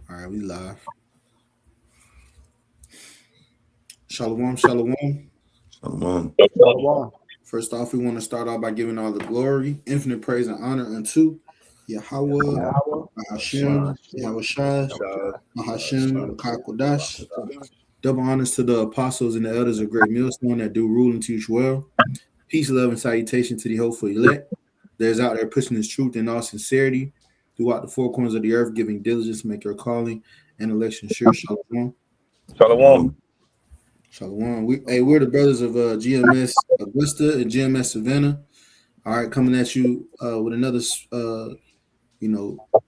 All right, we live. Shalom, shalom. Shalom. Shalom. First off, we want to start off by giving all the glory, infinite praise, and honor unto Yahweh, Yahweh, Hashem, Yahweh Shai, Hashem, Kakodash. Double honors to the apostles and the elders of Great Millstone that do rule and teach well. Peace, love, and salutation to the hopeful elect. There's out there pushing this truth in all sincerity throughout the four corners of the earth, giving diligence to make your calling and election sure. Shalom. Shalom. Shalom. We're the brothers of GMS Augusta and GMS Savannah. All right, coming at you with another,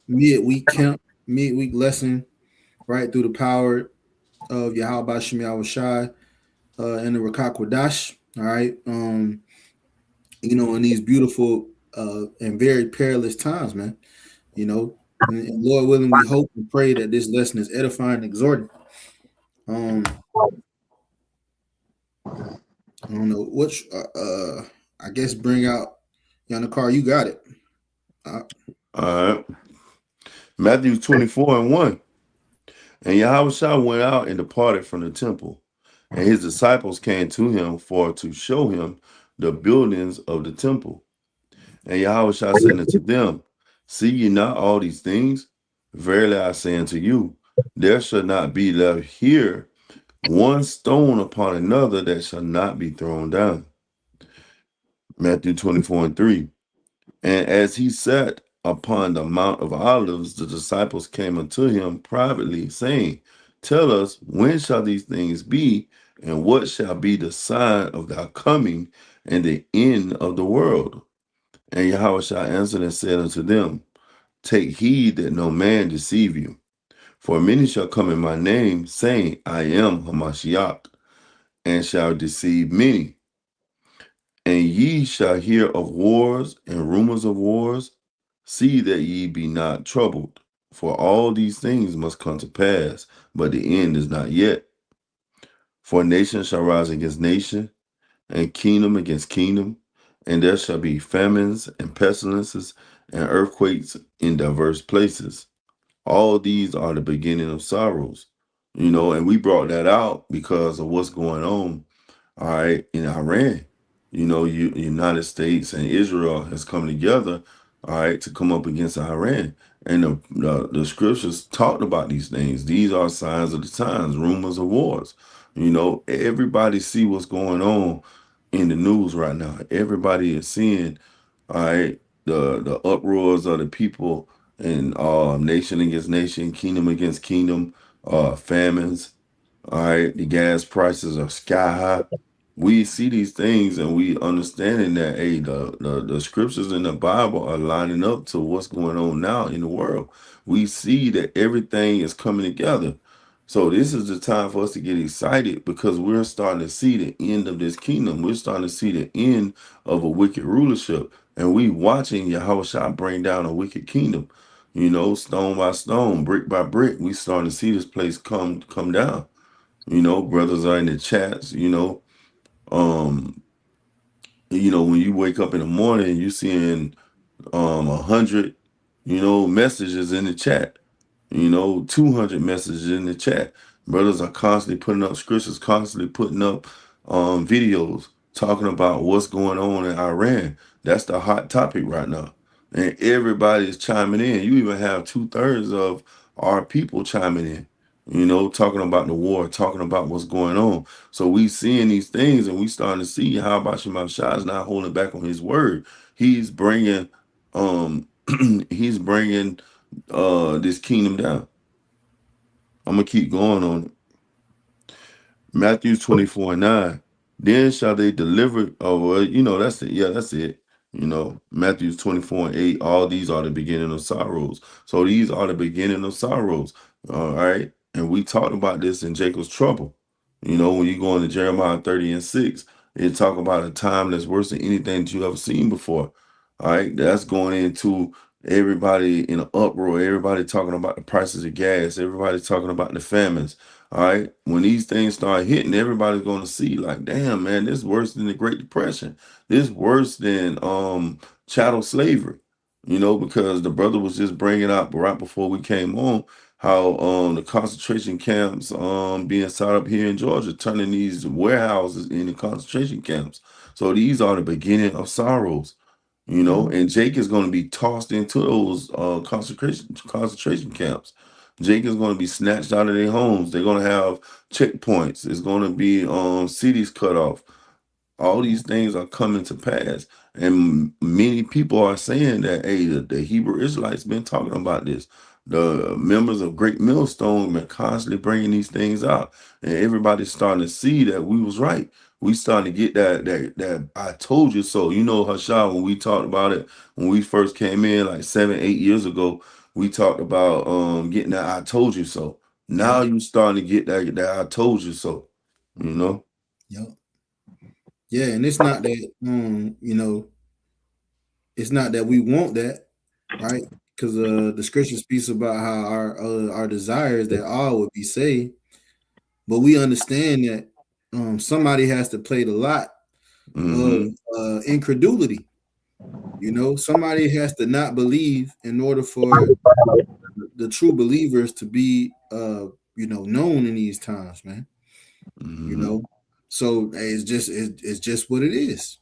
midweek camp, midweek lesson, right through the power of Yahweh Shem Yahweh Shai and the Rakakwadash. All right, in these beautiful and very perilous times, man. And Lord willing, we hope and pray that this lesson is edifying and exhorting. I don't know which. I guess bring out Yanakar. You got it. All right. Matthew 24:1. And Yahushua went out and departed from the temple, and his disciples came to him for to show him the buildings of the temple. And Yahushua said unto them, See ye not all these things? Verily I say unto you, there shall not be left here one stone upon another that shall not be thrown down. Matthew 24:3. And as he sat upon the Mount of Olives, the disciples came unto him privately, saying, Tell us, when shall these things be, and what shall be the sign of thy coming and the end of the world? And Yahushua answered and said unto them, Take heed that no man deceive you. For many shall come in my name, saying, I am Hamashiach, and shall deceive many. And ye shall hear of wars and rumors of wars. See that ye be not troubled, for all these things must come to pass, but the end is not yet. For nation shall rise against nation, and kingdom against kingdom, and there shall be famines and pestilences and earthquakes in diverse places. All these are the beginning of sorrows. And we brought that out because of what's going on, all right, in Iran. United States and Israel has come together, all right, to come up against Iran. And the scriptures talked about these things. These are signs of the times, rumors of wars. Everybody see what's going on in the news right now. Everybody is seeing, all right, the uproars of the people and nation against nation, kingdom against kingdom, famines. All right, the gas prices are sky high. We see these things and we understanding that the scriptures in the Bible are lining up to what's going on now in the world. We see that everything is coming together. So this is the time for us to get excited because we're starting to see the end of this kingdom. We're starting to see the end of a wicked rulership. And we watching Yahushua bring down a wicked kingdom. Stone by stone, brick by brick, we starting to see this place come down. Brothers are in the chats, um, when you wake up in the morning, you seeing 100, messages in the chat, 200 messages in the chat. Brothers are constantly putting up scriptures, constantly putting up videos talking about what's going on in Iran. That's the hot topic right now. And everybody is chiming in. You even have 2/3 of our people chiming in, talking about the war, talking about what's going on. So we seeing these things and we starting to see how Bashim Shah is not holding back on his word. He's bringing he's bringing this kingdom down. I'm gonna keep going on it. Matthew 24:9. Then shall they deliver. Oh, well, that's it. Yeah, that's it. Matthew 24:8. All these are the beginning of sorrows. So these are the beginning of sorrows. All right. And we talked about this in Jacob's trouble. When you go into Jeremiah 30:6, it talk about a time that's worse than anything that you ever seen before. All right. That's going into everybody in an uproar. Everybody talking about the prices of gas. Everybody talking about the famines. All right. When these things start hitting, everybody's going to see like, damn, man, this is worse than the Great Depression. This is worse than chattel slavery, because the brother was just bringing up right before we came on how the concentration camps being set up here in Georgia, turning these warehouses into concentration camps. So these are the beginning of sorrows, and Jake is going to be tossed into those concentration camps. Jake is going to be snatched out of their homes. They're going to have checkpoints. It's going to be cities cut off. All these things are coming to pass, and many people are saying that, hey, the Hebrew Israelites been talking about this. The members of Great Millstone been constantly bringing these things out, and everybody's starting to see that we was right. We starting to get that I told you so. Hashad, when we talked about it when we first came in like 7-8 years ago, we talked about getting that I told you so. Now you starting to get that I told you so. Yep. Yeah, and it's not that it's not that we want that, right? Because the scripture speaks about how our desire is that all would be saved, but we understand that somebody has to play the lot of incredulity. Somebody has to not believe in order for the true believers to be known in these times, man. So it's just what it is,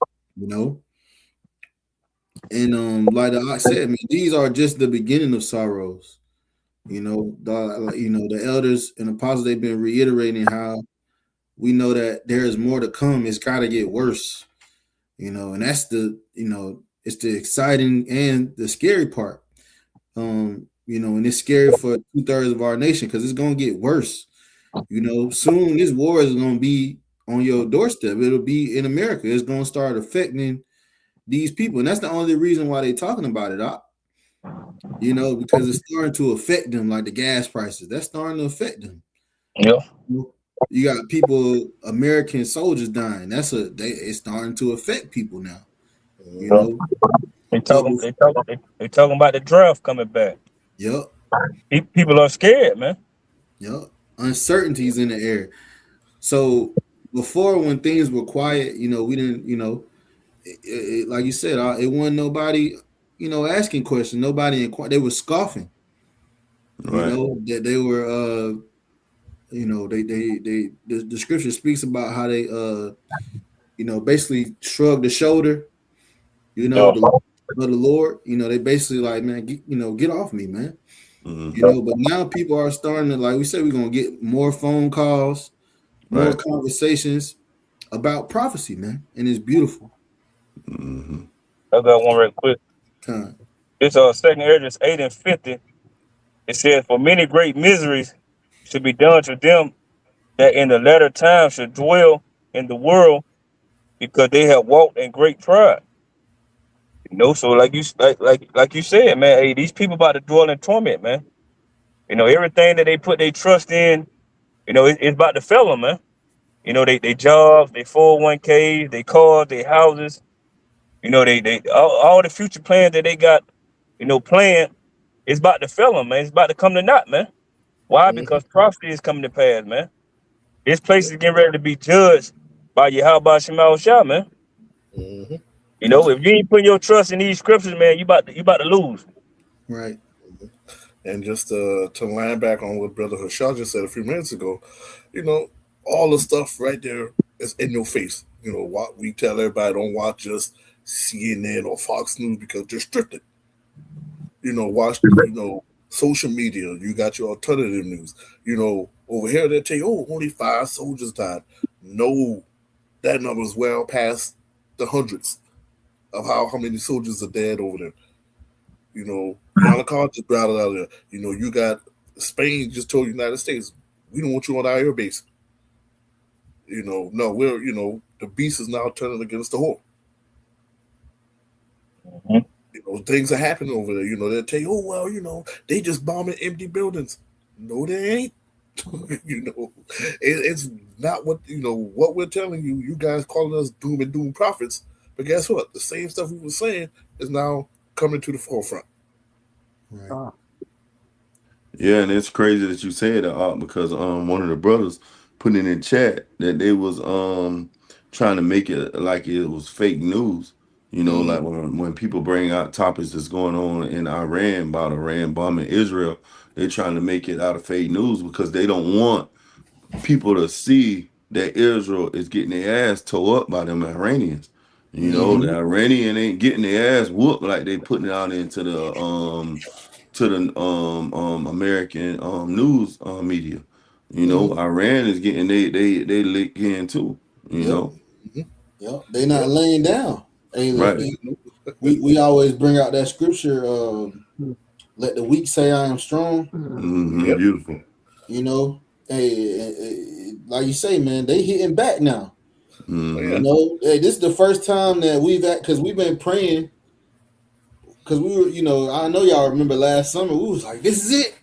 and like I said, man, these are just the beginning of sorrows. The elders and apostles, they've been reiterating how we know that there is more to come. It's got to get worse, and that's it's the exciting and the scary part. And it's scary for 2/3 of our nation because it's gonna get worse. Soon this war is gonna be on your doorstep. It'll be in America. It's gonna start affecting these people, and that's the only reason why they're talking about it. Because it's starting to affect them, like the gas prices. That's starting to affect them. Yeah. You got people, American soldiers dying. It's starting to affect people now. They talking about the draft coming back. Yep. People are scared, man. Yep. Uncertainties in the air. So before, when things were quiet, we didn't, like you said, it wasn't nobody, asking questions. Nobody they were scoffing. Right. That they were, the scripture speaks about how they, basically shrugged the shoulder, the Lord. They basically like, man, get off me, man. But now people are starting to, like we said, we're gonna get more phone calls, more conversations about prophecy, man, and it's beautiful. I got one real quick. It's 2 Ezra 8:50. It says, "For many great miseries should be done to them that in the latter time should dwell in the world, because they have walked in great pride." So like you said, man, hey, these people about to dwell in torment, man. Everything that they put their trust in, it's about to fail them, man. They jobs, they 401ks, they cars, they houses. They all the future plans that they got, planned, it's about to fail them, man. It's about to come to naught, man. Why? Because prophecy is coming to pass, man. This place is getting ready to be judged by Yahweh Shema Shah, man. If you ain't putting your trust in these scriptures, man, you about to lose. Right. And just to land back on what Brother Hashad just said a few minutes ago, all the stuff right there is in your face. What we tell everybody, don't watch just CNN or Fox News because they're scripted. Watch social media. You got your alternative news. Over here they tell you, only 5 soldiers died. No, that number is well past the hundreds of how many soldiers are dead over there. Yannick just brought it out there. You got Spain just told the United States, we don't want you on our air base. No, we're, the beast is now turning against the whore. Things are happening over there. They'll tell you, they just bombing empty buildings. No, they ain't. It's not what, what we're telling you. You guys calling us doom and doom prophets. But guess what? The same stuff we were saying is now coming to the forefront. Right. Yeah, and it's crazy that you said that, because one of the brothers put in the chat that they was trying to make it like it was fake news. Like when people bring out topics that's going on in Iran about Iran bombing Israel, They're trying to make it out of fake news because they don't want people to see that Israel is getting their ass tore up by them Iranians. You know, the Iranian ain't getting their ass whooped like they putting it out into the American news media. You know, Iran is getting they lick in too. You know. Yep, they not laying down. Hey, look, Right. we always bring out that scripture. Let the weak say, "I am strong." Beautiful. You know, hey, like you say, man, they hitting back now. You know, hey, this is the first time that we've because we've been praying. Because we were, you know, I know y'all remember last summer, we was like, "This is it."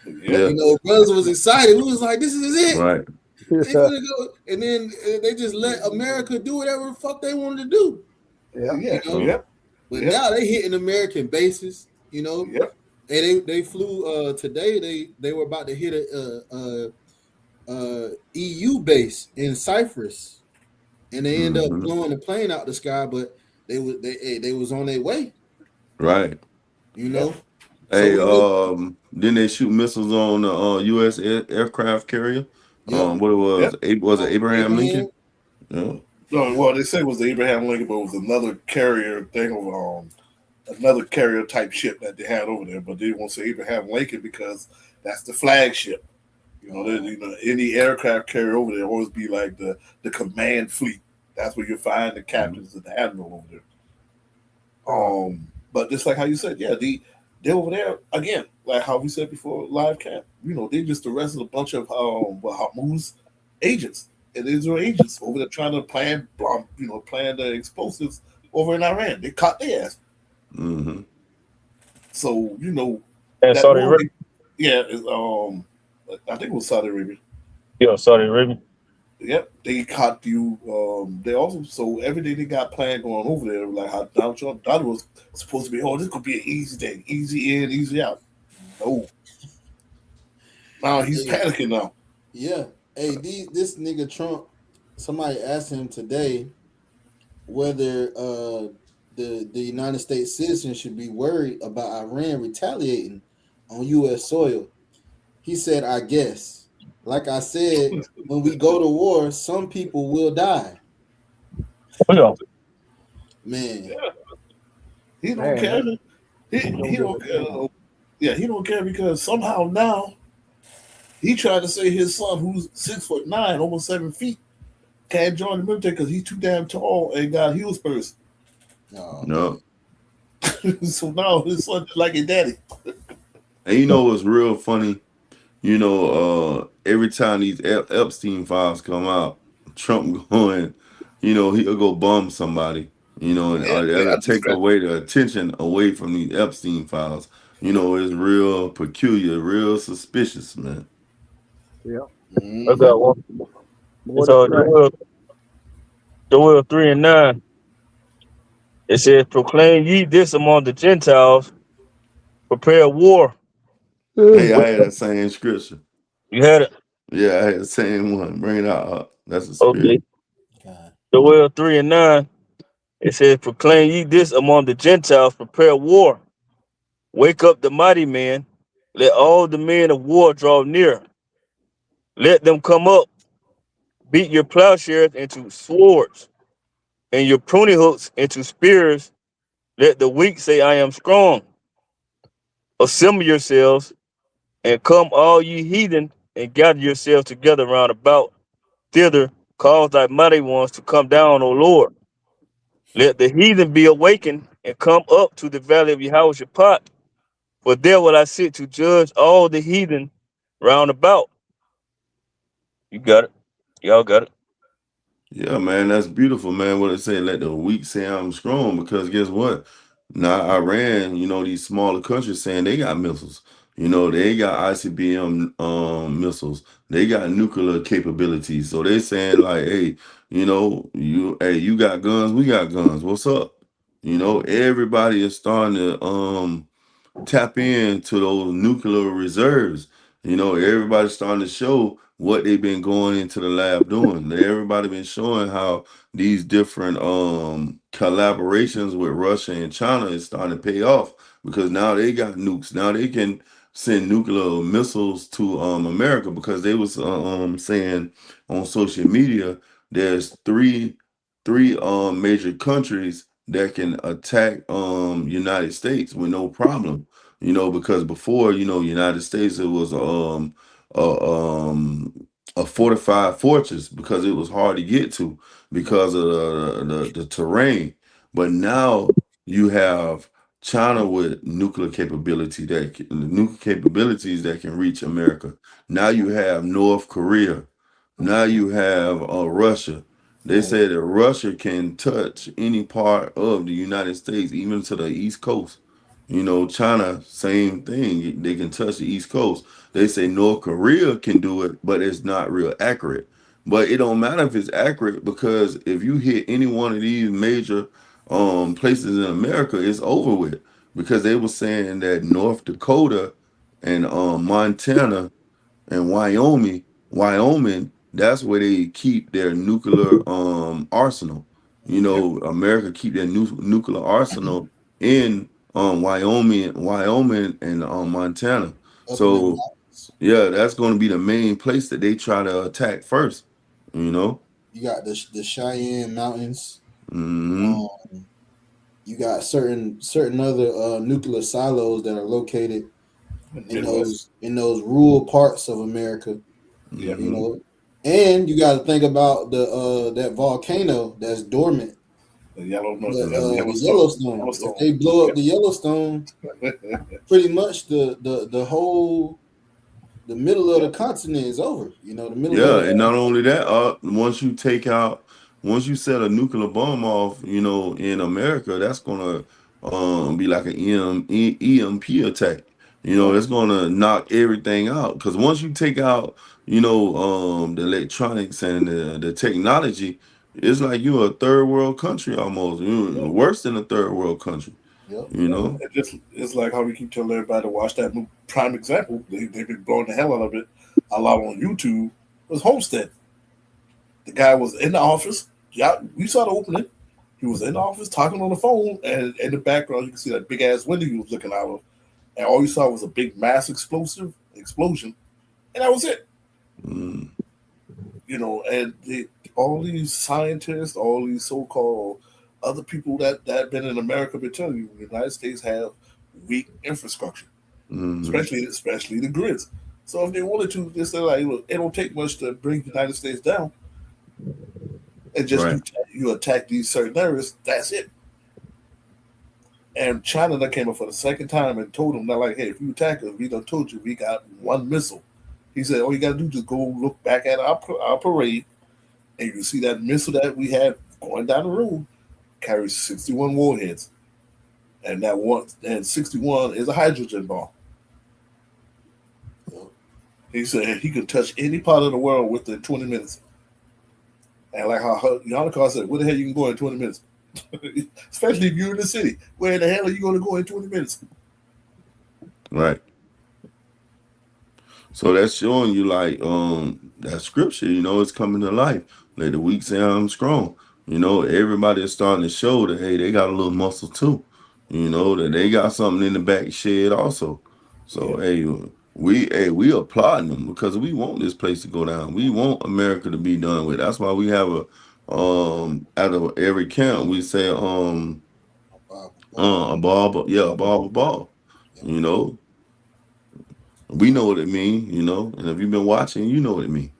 Yeah. You know, brothers was excited. We was like, "This is it." Right. They gonna go, and then they just let America do whatever the fuck they wanted to do. Yeah. You know? But now they hitting American bases. You know. And they flew today. They were about to hit a EU base in Cyprus, and they ended up blowing the plane out the sky. But they was on their way. Right. You know. Hey, then they shoot missiles on the U.S. aircraft carrier. What it was it Abraham Lincoln? Yeah. No, well, they say it was the Abraham Lincoln, but it was another carrier thing of another carrier type ship that they had over there. But they didn't want to say Abraham Lincoln because that's the flagship. You know, any aircraft carrier over there always be like the command fleet. That's where you find the captains and the admiral over there. But just like how you said, yeah, they're over there again, like how we said before, live camp. You know, they just arrested a bunch of Hamas agents and Israel agents over there trying to plan the explosives over in Iran. They caught their ass. So you know, Saudi Arabia. Yeah, I think it was Saudi Arabia. Yeah, Saudi Arabia. Yep, they caught you. They also so everything they got planned going over there, like how Donald Trump thought it was supposed to be. Oh, this could be an easy thing, easy in, easy out. No, now he's panicking now. Yeah, hey, this nigga Trump. Somebody asked him today whether the United States citizens should be worried about Iran retaliating on U.S. soil. He said, "I guess. Like I said, when we go to war, some people will die." Man, he don't care. He don't care. Yeah, he don't care because somehow now he tried to say his son, who's 6'9", almost 7 feet, can't join the military because he's too damn tall and got heel spurs. No. So now his son is like a daddy. And you know what's real funny? You know, every time these Epstein files come out, Trump going, you know, he'll go bum somebody, you know, and that'll take away the attention away from these Epstein files. You know, it's real peculiar, real suspicious, man. Yeah. I got one. So Joel 3:9. It says, "Proclaim ye this among the Gentiles, prepare war." Hey, I had that same scripture. You had it? Yeah, I had the same one. Bring it out. That's the spirit. Okay. Joel 3:9. It says, "Proclaim ye this among the Gentiles, prepare war. Wake up the mighty men. Let all the men of war draw near. Let them come up. Beat your plowshares into swords, and your pruning hooks into spears. Let the weak say, I am strong. Assemble yourselves, and come all ye heathen, and gather yourselves together round about thither. Cause thy mighty ones to come down, O Lord. Let the heathen be awakened, and come up to the valley of Jehoshaphat. For there will I sit to judge all the heathen round about." You got it. Y'all got it. Yeah, man, that's beautiful, man. What it say, let the weak say I'm strong, because guess what? Now Iran, you know, these smaller countries saying they got missiles. You know, they got ICBM missiles. They got nuclear capabilities. So they saying like, hey, you know, you got guns, we got guns. What's up? You know, everybody is starting to tap into those nuclear reserves. You know, everybody's starting to show what they've been going into the lab doing. Everybody been showing how these different collaborations with Russia and China is starting to pay off, because now they got nukes. Now they can send nuclear missiles to America, because they was saying on social media there's three major countries that can attack United States with no problem. Because before, United States, it was a fortified fortress, because it was hard to get to because of the terrain. But now you have China with nuclear capabilities that can reach America. Now you have North Korea. Now you have Russia. They say that Russia can touch any part of the United States, even to the East Coast. China, same thing. They can touch the East Coast. They say North Korea can do it, but it's not real accurate. But it don't matter if it's accurate, because if you hit any one of these major places in America, it's over with. Because they were saying that North Dakota and Montana and Wyoming, that's where they keep their nuclear arsenal. America keep their nuclear arsenal in Wyoming and Montana. So yeah, that's going to be the main place that they try to attack first. You got the Cheyenne Mountains. Mm-hmm. You got certain other nuclear silos that are located in those rural parts of America. Yeah. And you got to think about the that volcano that's dormant. The Yellowstone. If they blow up the Yellowstone, pretty much the whole the middle of the continent is over. The middle. And not only that, once you set a nuclear bomb off, in America, that's gonna be like an EMP attack. It's gonna knock everything out. Because once you take out, the electronics and the technology, it's like you're a third world country almost. Worse than a third world country. It's like how we keep telling everybody to watch that movie. Prime example, they've been blowing the hell out of it a lot on YouTube. Was Homestead. The guy was in the office. Yeah, we saw the opening. He was in the office talking on the phone, and in the background you can see that big ass window he was looking out of, and all you saw was a big mass explosion, and that was it. Mm. And all these scientists, all these so-called other people that have been in America been telling you the United States have weak infrastructure, especially the grids. So if they wanted to, they say like, it don't take much to bring the United States down, and just you attack these certain areas. That's it. And China that came up for the second time and told them, not like, hey, if you attack us, we done told you we got one missile. He said, all you got to do is just go look back at our parade, and you see that missile that we have going down the road carries 61 warheads, and 61 is a hydrogen bomb. He said he could touch any part of the world within 20 minutes. And like how Yannick said, where the hell you can go in 20 minutes? Especially if you're in the city. Where the hell are you going to go in 20 minutes? Right. So that's showing you like that scripture, it's coming to life. Let the weak say I'm strong. Everybody is starting to show that, hey, they got a little muscle too. That they got something in the back shed also. So hey, we applauding them, because we want this place to go down. We want America to be done with. That's why we have a out of every count we say a ball. We know what it means, and if you've been watching, you know what it means.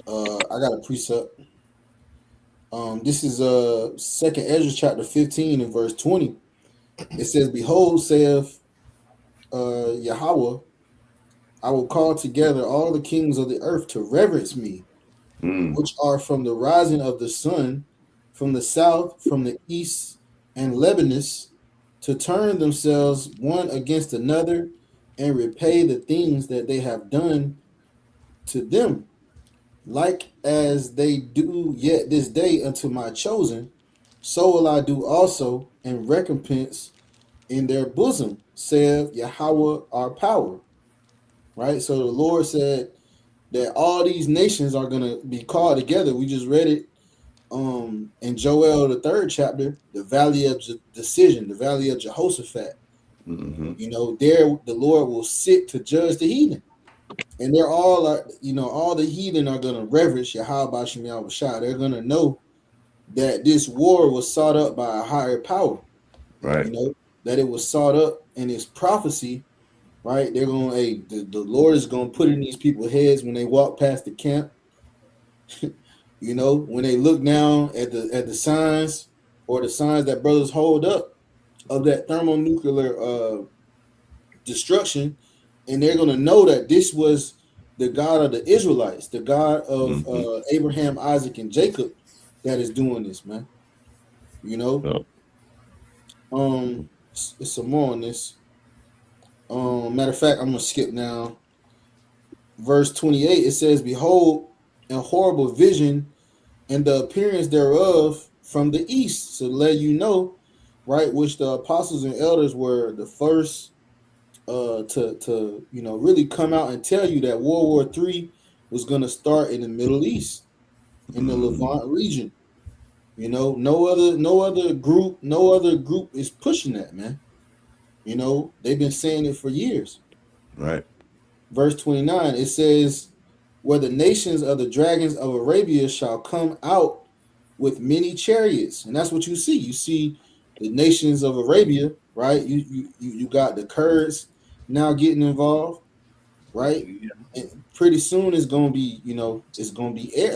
I got a precept. This is 2nd Ezra chapter 15 and verse 20. It says, behold, saith Yahweh, I will call together all the kings of the earth to reverence me, which are from the rising of the sun, from the south, from the east, and Lebanus, to turn themselves one against another and repay the things that they have done to them, like as they do yet this day unto my chosen, so will I do also, and recompense in their bosom, saith Yahweh our power. Right? So the Lord said that all these nations are going to be called together. We just read it in Joel, the 3rd chapter, the valley of decision, the valley of Jehoshaphat. You know, there the Lord will sit to judge the heathen. And they're all, all the heathen are going to reverence Yahweh Shem Yahushua. They're going to know that this war was sought up by a higher power. Right. You know, that it was sought up in its prophecy, right? They're going to, the Lord is going to put in these people's heads when they walk past the camp. You know, when they look down at the signs or the signs that brothers hold up of that thermonuclear destruction, and they're going to know that this was the God of the Israelites, the God of Abraham, Isaac, and Jacob that is doing this, man. You know, it's some more on this. Matter of fact, I'm gonna skip now. Verse 28, it says, "Behold, a horrible vision, and the appearance thereof from the east." So let you know, right, which the apostles and elders were the first to really come out and tell you that World War III was going to start in the Middle East, in the Levant region. You know, no other group is pushing that, man. You know, they've been saying it for years. Right. Verse 29, it says, "Where the nations of the dragons of Arabia shall come out with many chariots." And that's what you see. You see the nations of Arabia, right? You got the Kurds now getting involved, right? And pretty soon it's gonna be, it's gonna be it's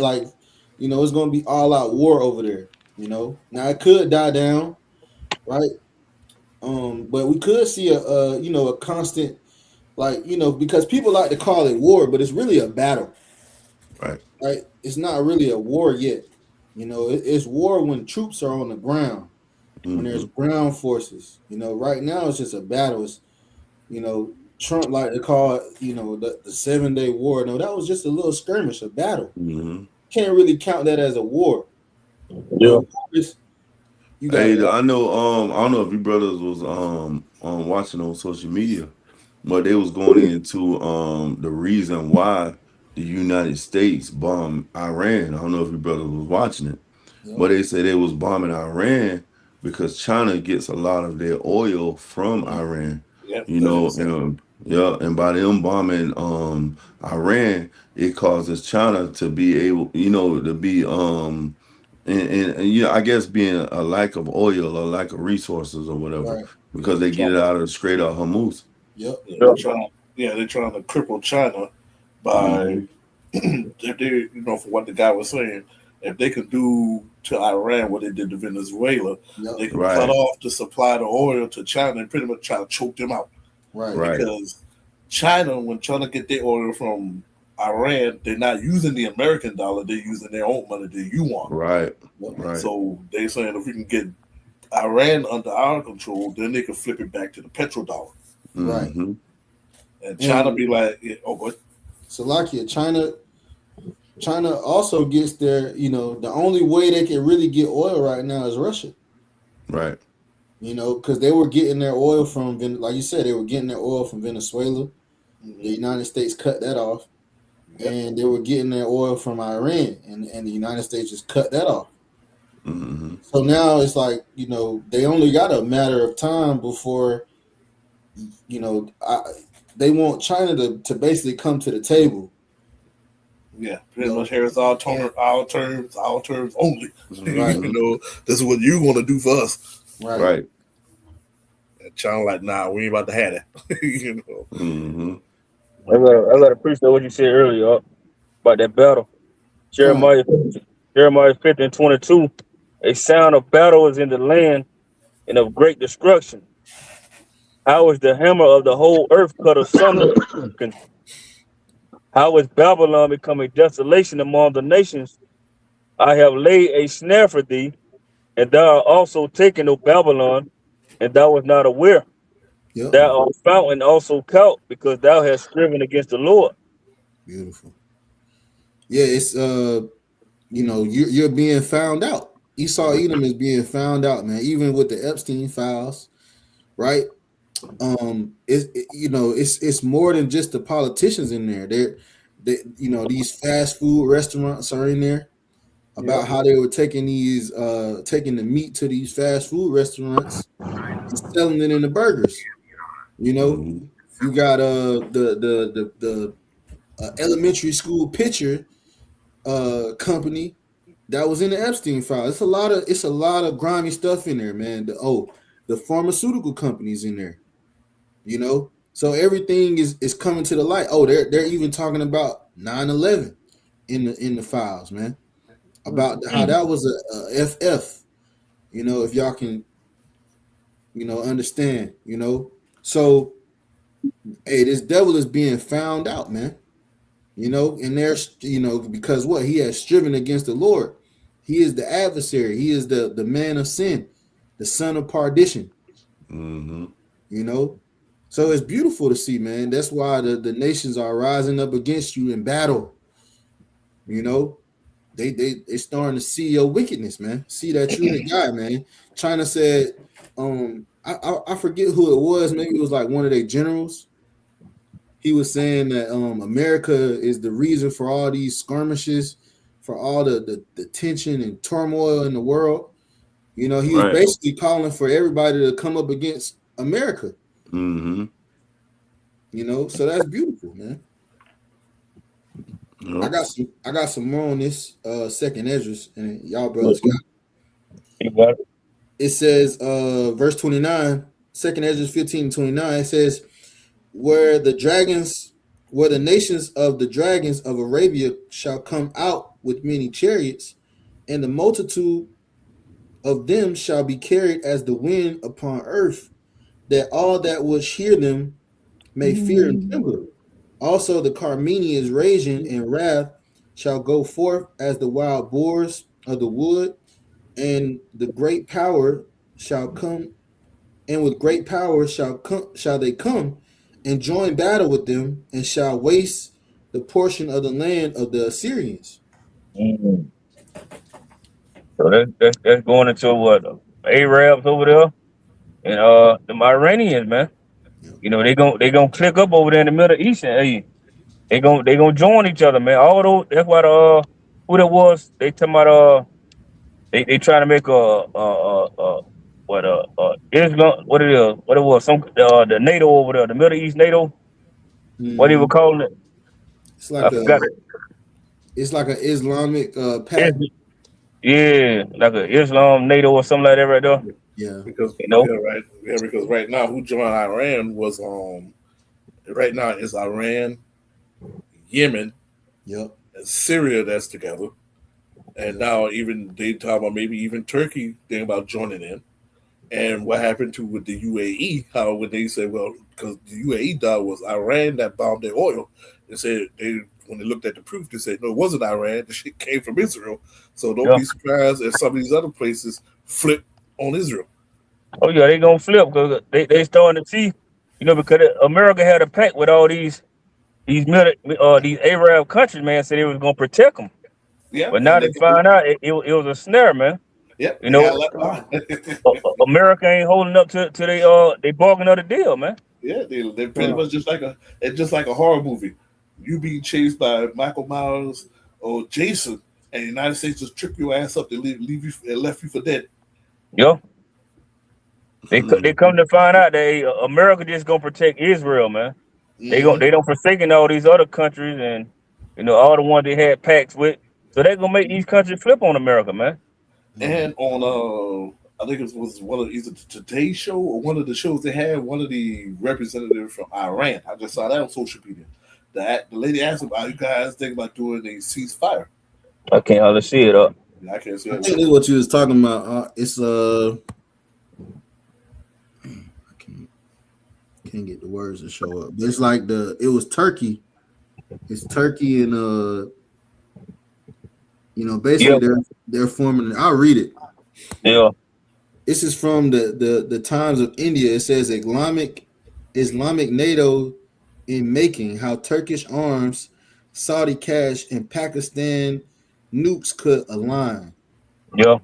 gonna be all out war over there. You know, now it could die down, right? But we could see a constant, because people like to call it war, but it's really a battle, right? It's not really a war yet. You know, it's war when troops are on the ground, when there's ground forces. You know, right now it's just a battle. It's, Trump like to call it, the 7-day war. No, that was just a little skirmish, a battle. Can't really count that as a war. Yeah. Hey, I know. I don't know if you brothers was watching on social media, but they was going into the reason why the United States bombed Iran. I don't know if you brothers was watching it, but they said they was bombing Iran because China gets a lot of their oil from Iran. And by them bombing Iran, it causes China to be able, to be and I guess being a lack of oil or lack of resources or whatever, because they get it out of the Strait of Hormuz. They're trying to cripple China by if they, for what the guy was saying, if they could do to Iran what they did to Venezuela, they could cut off the supply of oil to China and pretty much try to choke them out. Because China, when trying to get their oil from Iran, they're not using the American dollar, they're using their own money, the yuan. Right. So they're saying if we can get Iran under our control, then they can flip it back to the petrodollar. Right. And China be like, go ahead. So China also gets their, the only way they can really get oil right now is Russia. Right. Because they were getting their oil from, like you said, they were getting their oil from Venezuela. The United States cut that off. And they were getting their oil from Iran. And the United States just cut that off. So now it's like, they only got a matter of time before, they want China to basically come to the table. Yeah, pretty much here is our terms only. Right. This is what you want to do for us. Right. And China like, nah, we ain't about to have that. I gotta appreciate what you said earlier about that battle. Jeremiah 50:22. A sound of battle is in the land and of great destruction. How is the hammer of the whole earth cut asunder? How is Babylon become a desolation among the nations? I have laid a snare for thee, and thou art also taken, O Babylon, and thou was not aware. Thou art fountain also caught, because thou hast striven against the Lord. Beautiful. Yeah, it's you're being found out. Esau Edom is being found out, man. Even with the Epstein files, right? It's more than just the politicians in there. These fast food restaurants are in there about how they were taking the meat to these fast food restaurants and selling it in the burgers. You know, you got the elementary school pitcher company that was in the Epstein file. It's a lot of grimy stuff in there, man. The pharmaceutical companies in there, you know. So everything is coming to the light. Oh, they're even talking about 9/11 in the files, man. About how that was a FF, you know, if y'all can, you know, understand, you know. So hey, this devil is being found out, man. You know, and there's, you know, because what he has striven against the Lord. He is the adversary. He is the man of sin, the son of perdition. You know, so it's beautiful to see, man. That's why the nations are rising up against you in battle. You know, they starting to see your wickedness, man. See that you're the guy, man. China said, I forget who it was. Maybe it was like one of their generals. He was saying that America is the reason for all these skirmishes, for all the tension and turmoil in the world. You know, he was basically calling for everybody to come up against America. You know, so that's beautiful, man. Yep. I got some more on this second Esdras, and y'all brothers got it. It says verse 29, second Esdras 15:29, it says, where the nations of the dragons of Arabia shall come out with many chariots, and the multitude of them shall be carried as the wind upon earth, that all that which hear them may fear and tremble. Also the Carmenians raging in wrath shall go forth as the wild boars of the wood, and the great power shall come, and with great power shall they come and join battle with them, and shall waste the portion of the land of the Assyrians. So that's going into what Arabs over there and the Iranians, man. You know, they gonna click up over there in the Middle East, and hey, they gonna join each other, man. All those, that's what who that was, they talking about they trying to make Islam, what it was, some the NATO over there, the Middle East NATO, what they were calling it. It's like it's like an Islamic pact. Yeah, like an Islam NATO or something like that right there. Yeah, because because right now who joined Iran was right now is Iran, Yemen, and Syria that's together, and now even they talk about maybe even Turkey thinking about joining in. And what happened with the UAE? How when they said, well, because the UAE died was Iran that bombed their oil, they said when they looked at the proof, they said no, it wasn't Iran. The shit came from Israel. So don't be surprised if some of these other places flip on Israel. Oh yeah, they gonna flip because they starting to see, you know, because America had a pact with all these Arab countries, man, said they was gonna protect them. Yeah, but now they find out it was a snare, man. Yeah, you know, America ain't holding up to they bargain of the deal, man. Yeah, they pretty much just like a horror movie. You being chased by Michael Myers or Jason, and the United States just trip your ass up and leave you and left you for dead. Yeah. They come to find out that America just gonna protect Israel, man. They don't forsaken all these other countries and, you know, all the ones they had pacts with. So they're gonna make these countries flip on America, man. And on I think it was one of either the Today Show or one of the shows they had, one of the representatives from Iran. I just saw that on social media. The lady asked him, "Are you guys thinking about doing a ceasefire?" I can't hardly see it up. I can't see it. I think what you was talking about. It's I can't get the words to show up. But it's like it was Turkey. It's Turkey and you know, basically they're forming. I'll read it. Yeah. This is from the Times of India. It says Islamic NATO in making, how Turkish arms, Saudi cash, and Pakistan nukes could align. Yeah.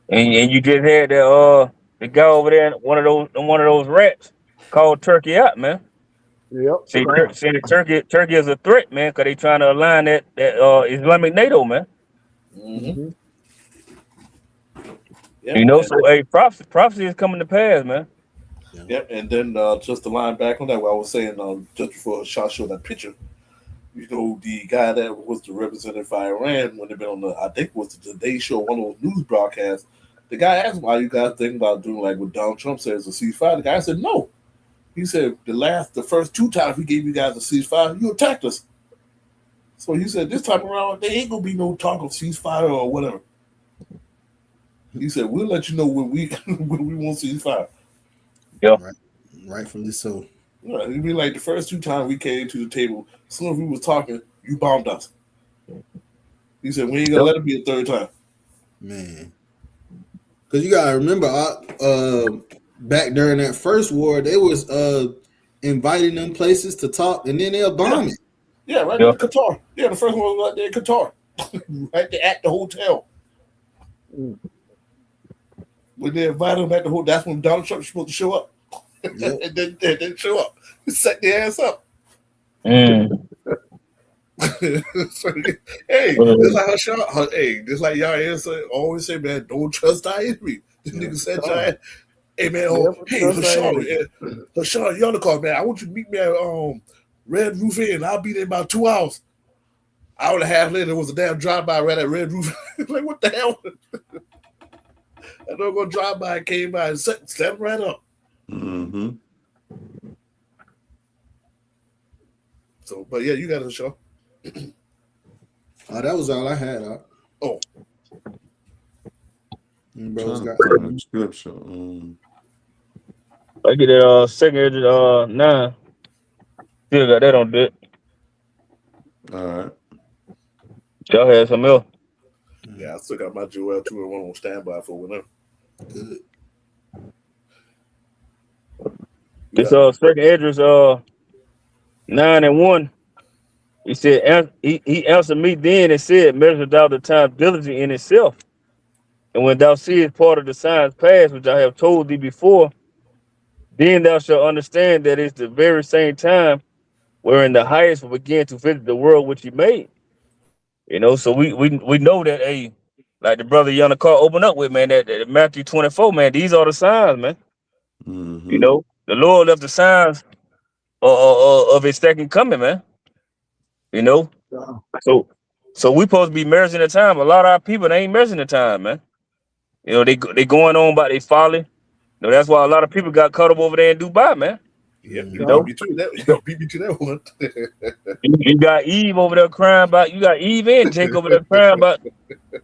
And you just had that the guy over there, one of those rats called Turkey out, man. Yep. See, Turkey is a threat, man, because they trying to align that Islamic NATO, man. Mm-hmm. Yeah, you know, so hey, prophecy is coming to pass, man. Yep, and then just to line back on that, what I was saying just before Shaw showed that picture, you know, the guy that was the representative for Iran when they've been on the, I think it was the Today Show, one of those news broadcasts. The guy asked why you guys think about doing like what Donald Trump says a ceasefire. The guy said no. He said the first 2 times we gave you guys a ceasefire, you attacked us. So he said this time around there ain't gonna be no talk of ceasefire or whatever. He said we'll let you know when we when we want ceasefire. Yeah, rightfully so. Yeah, it'd be like the first 2 times we came to the table, as soon as we was talking, you bombed us. He said we ain't gonna let it be a 3rd time. Man. Because you gotta remember, back during that first war, they was inviting them places to talk, and then they'll bomb it. Yeah, right in Qatar. Yeah, the first one was right there in Qatar, right there at the hotel. When they invited them at the hotel, that's when Donald Trump was supposed to show up. Yep. and then they didn't show up. Set their ass up. So, hey, just like just like y'all answer, always say, man, don't trust our enemy. This nigga said, Giant, hey man, Hashan, you on the call, man. I want you to meet me at Red Roof Inn. I'll be there in about 2 hours. Hour and a half later, there was a damn drive-by right at Red Roof. Like, what the hell? I don't go drive-by, came by and set right up. Mm-hmm. So, but yeah, you got a show. That was all I had. Oh. Bro's got scripture. I get that second edge 9. Still got that on deck. All right. Y'all had something else? Yeah, I still got my Joel 2-1 on standby for whenever. Good. This second address 9-1. He said he answered me then and said, measure thou the time diligently in itself. And when thou seest part of the signs past, which I have told thee before, then thou shalt understand that it's the very same time wherein the highest will begin to visit the world which he made. You know, so we know that, like the brother Yanakar opened up with, man, that Matthew 24, man, these are the signs, man. Mm-hmm. You know, the Lord left the signs of his second coming, man. You know, so we supposed to be measuring the time. A lot of our people, they ain't measuring the time, man. You know, they going on about their folly. You know, that's why a lot of people got caught up over there in Dubai, man. Yep, you know, beat me to that one. You got Eve over there crying about. You got Eve and Jake over there crying about.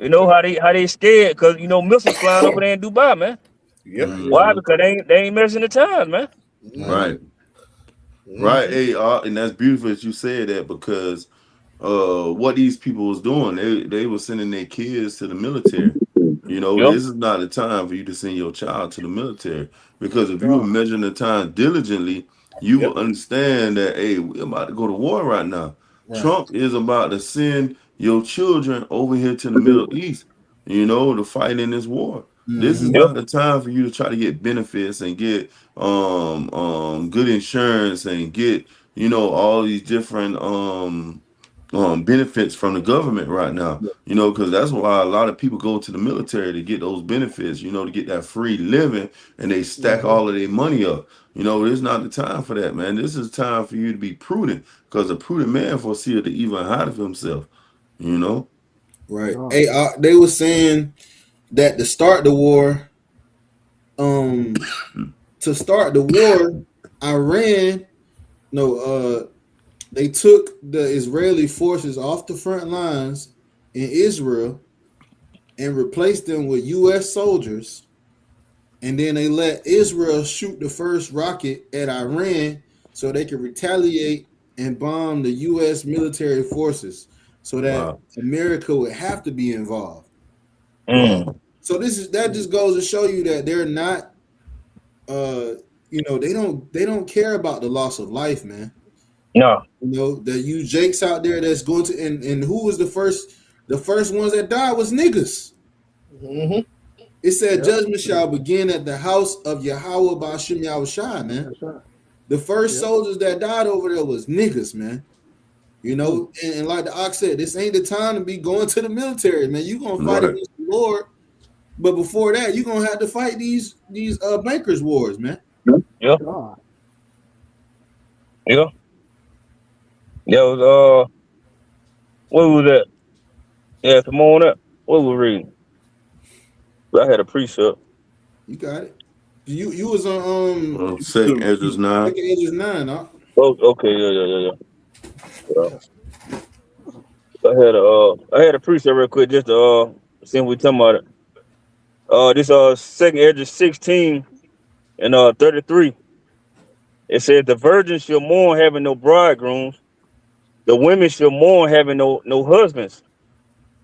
You know how they scared because you know missiles flying over there in Dubai, man. Yep. Why? Because they ain't measuring the time, man. Right. Right. Hey, and that's beautiful that you said that because what these people was doing, they were sending their kids to the military. You know, this is not the time for you to send your child to the military because if you were measuring the time diligently, you will understand that, hey, we're about to go to war right now. Right. Trump is about to send your children over here to the Middle East, you know, to fight in this war. This is not the time for you to try to get benefits and get good insurance and get, you know, all these different benefits from the government right now, you know, because that's why a lot of people go to the military to get those benefits, you know, to get that free living, and they stack all of their money up. You know, it's not the time for that, man. This is time for you to be prudent because a prudent man foreseeth the evil and hideth himself, you know. Right. Hey, they were saying that to start the war, Iran, they took the Israeli forces off the front lines in Israel and replaced them with U.S. soldiers. And then they let Israel shoot the first rocket at Iran so they could retaliate and bomb the U.S. military forces so that America would have to be involved. So that just goes to show you that they're not, they don't care about the loss of life, man. No. You know, that you Jakes out there that's going to and who was the first ones that died was niggas. Mm-hmm. It said judgment shall begin at the house of Yahweh Ba'ashim Yahushai, man. The first soldiers that died over there was niggas, man. You know, and like the Ox said, this ain't the time to be going to the military, man. You're gonna fight against the Lord, but before that, you're gonna have to fight these bankers' wars, man. Yeah. God. Yeah. That was what was that? Yeah, come on up. What was we reading? I had a precept. You got it. You was on Second Ezra's 9. Second Ezra's 9, huh? Oh, okay, yeah. I had a precept real quick just to see we talking about it. This second Ezra 16 and 33. It says the virgins shall mourn having no bridegrooms, the women shall mourn having no husbands,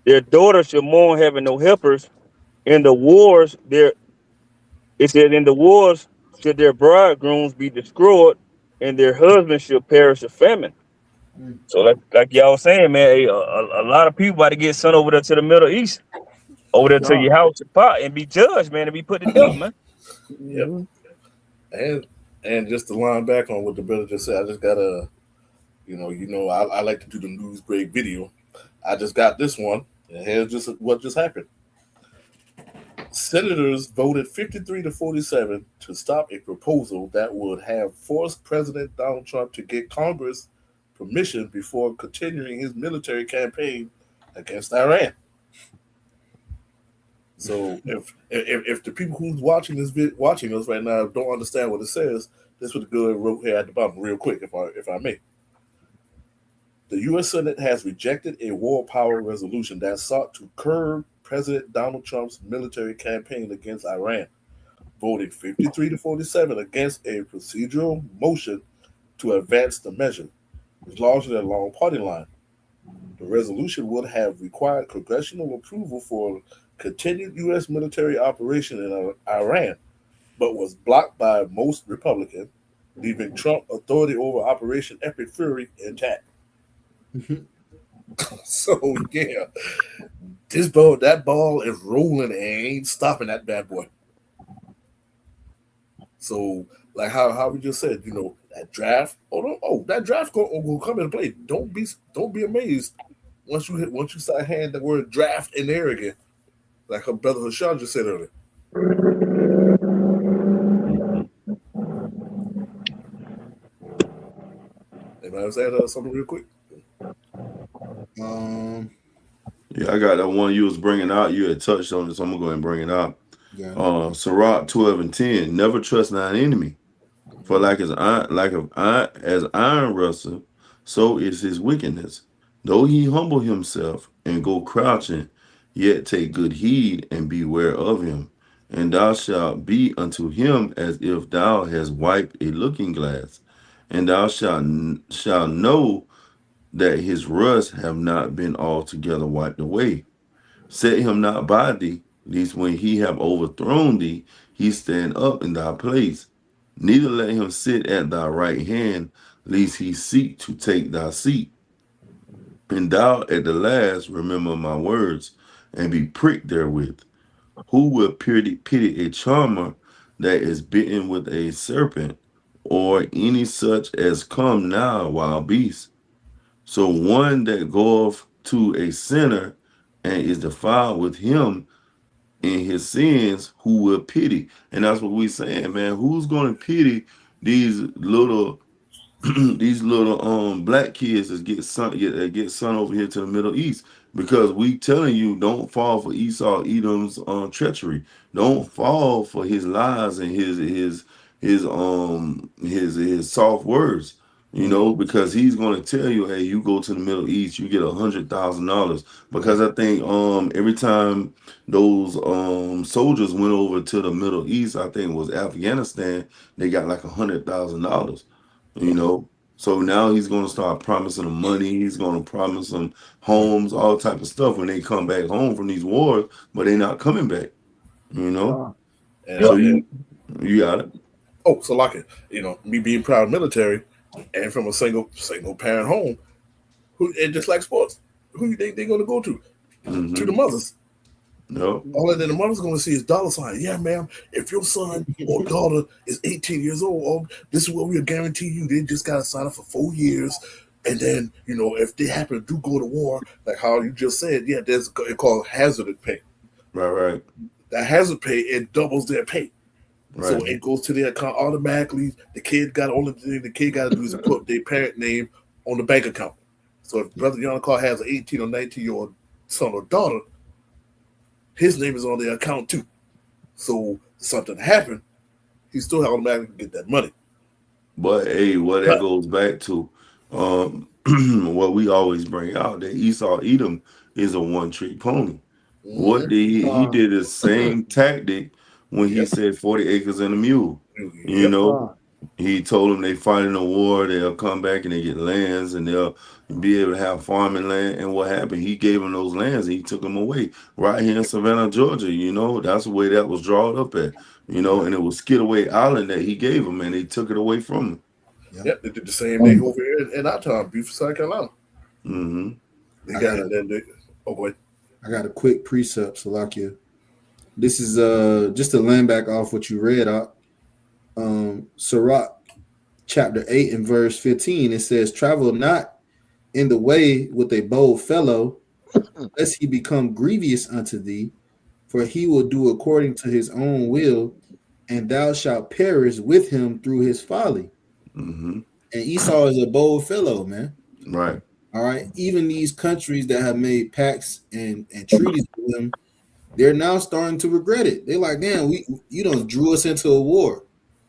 their daughters shall mourn having no helpers, in the wars there it said in the wars should their bridegrooms be destroyed, and their husbands shall perish of famine. So like y'all was saying, man, a lot of people about to get sent over there to the Middle East, over there to your house and be judged, man, and be put to death, man. Yep. And just to line back on what the brother just said, I just got a, I like to do the news break video. I just got this one, and here's just what just happened. Senators voted 53-47 to stop a proposal that would have forced President Donald Trump to get Congress permission before continuing his military campaign against Iran. So if the people who's watching us right now don't understand what it says, this is what the girl wrote here at the bottom, real quick, if I may. The U.S. Senate has rejected a war power resolution that sought to curb President Donald Trump's military campaign against Iran, voting 53-47 against a procedural motion to advance the measure, largely along party line. The resolution would have required congressional approval for continued U.S. military operation in Iran, but was blocked by most Republicans, leaving Trump authority over Operation Epic Fury intact. So yeah, that ball is rolling and ain't stopping that bad boy. So like how we just said, that draft. That draft will come into play. Don't be amazed once you start hearing the word draft in there again, like her brother Hashan just said earlier. Anybody else add something real quick? Yeah, I got that one you was bringing out. You had touched on it, so I'm gonna go ahead and bring it out. Yeah. Sirach 12:10. Never trust thine enemy, for as iron rustle, so is his wickedness. Though he humble himself and go crouching, yet take good heed and beware of him. And thou shalt be unto him as if thou hast wiped a looking glass, and thou shalt know that his rust have not been altogether wiped away. Set him not by thee, lest when he have overthrown thee, he stand up in thy place. Neither let him sit at thy right hand, lest he seek to take thy seat. And thou at the last remember my words, and be pricked therewith. Who will pity a charmer that is bitten with a serpent, or any such as come now wild beast? So one that goeth to a sinner and is defiled with him in his sins, who will pity? And that's what we saying, man. Who's going to pity these little black kids that get sent over here to the Middle East? Because we telling you, don't fall for Esau Edom's treachery. Don't fall for his lies and his soft words. Because he's going to tell you, hey, you go to the Middle East, you get $100,000. Because I think every time those soldiers went over to the Middle East, I think it was Afghanistan, they got like $100,000. So now he's going to start promising them money. He's going to promise them homes, all type of stuff when they come back home from these wars, but they're not coming back. So you got it. Oh, so like it, me being proud military and from a single parent home, and just like sports, who you think they're going to go to? To the mothers. No. All that the mother's going to see is dollar sign. Yeah, ma'am. If your son or daughter is 18 years old, this is what we'll guarantee you. They just got to sign up for 4 years. And then, if they happen to go to war, like how you just said, yeah, there's it's called hazarded pay. Right. That hazard pay, it doubles their pay. So it goes to their account automatically. The kid got only thing the kid got to do is put their parent name on the bank account. So if Brother Yannick has an 18 or 19-year-old son or daughter, his name is on their account too. So if something happened, he still automatically get that money. But hey, what that goes back to, what we always bring out, that Esau Edom is a one-trick pony. What did he did the same tactic when he said 40 acres and a mule. You know, he told them they fighting a war, they'll come back and they get lands and they'll be able to have farming land. And what happened? He gave them those lands and he took them away right here in Savannah, Georgia. You know, that's the way that was drawn up at. You know, and it was Skidaway Island that he gave them and they took it away from him. Yep, they did the same thing over here in our town, Beaufort, South Carolina. They got it. Then go ahead. I got a quick precept, Salakia. This is just to land back off what you read out. Sirach chapter 8 and verse 15. It says, "Travel not in the way with a bold fellow, lest he become grievous unto thee, for he will do according to his own will, and thou shalt perish with him through his folly." And Esau is a bold fellow, man. Right. All right. Even these countries that have made pacts and treaties with them, they're now starting to regret it. They're like, damn, you done drew us into a war.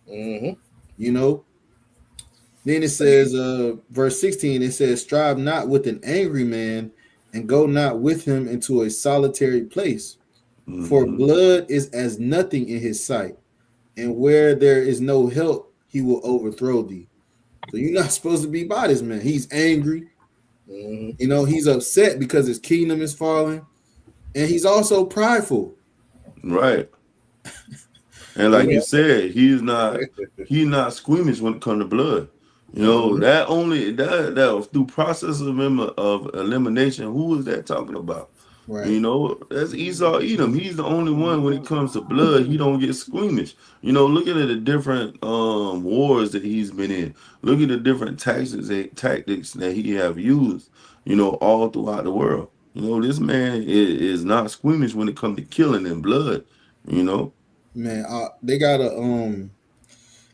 You know. Then it says, verse 16, it says, "Strive not with an angry man, and go not with him into a solitary place. For blood is as nothing in his sight, and where there is no help, he will overthrow thee." So you're not supposed to be by this man. He's angry. You know, he's upset because his kingdom is falling, and he's also prideful. Right. And like you said, he's not squeamish when it comes to blood. You know, that through process of elimination, who is that talking about? Right. You know, that's Esau Edom. He's the only one when it comes to blood, he don't get squeamish. You know, looking at the different wars that he's been in, look at the different tactics that he have used, you know, all throughout the world. You know, this man is not squeamish when it comes to killing and blood, you know. Man, they got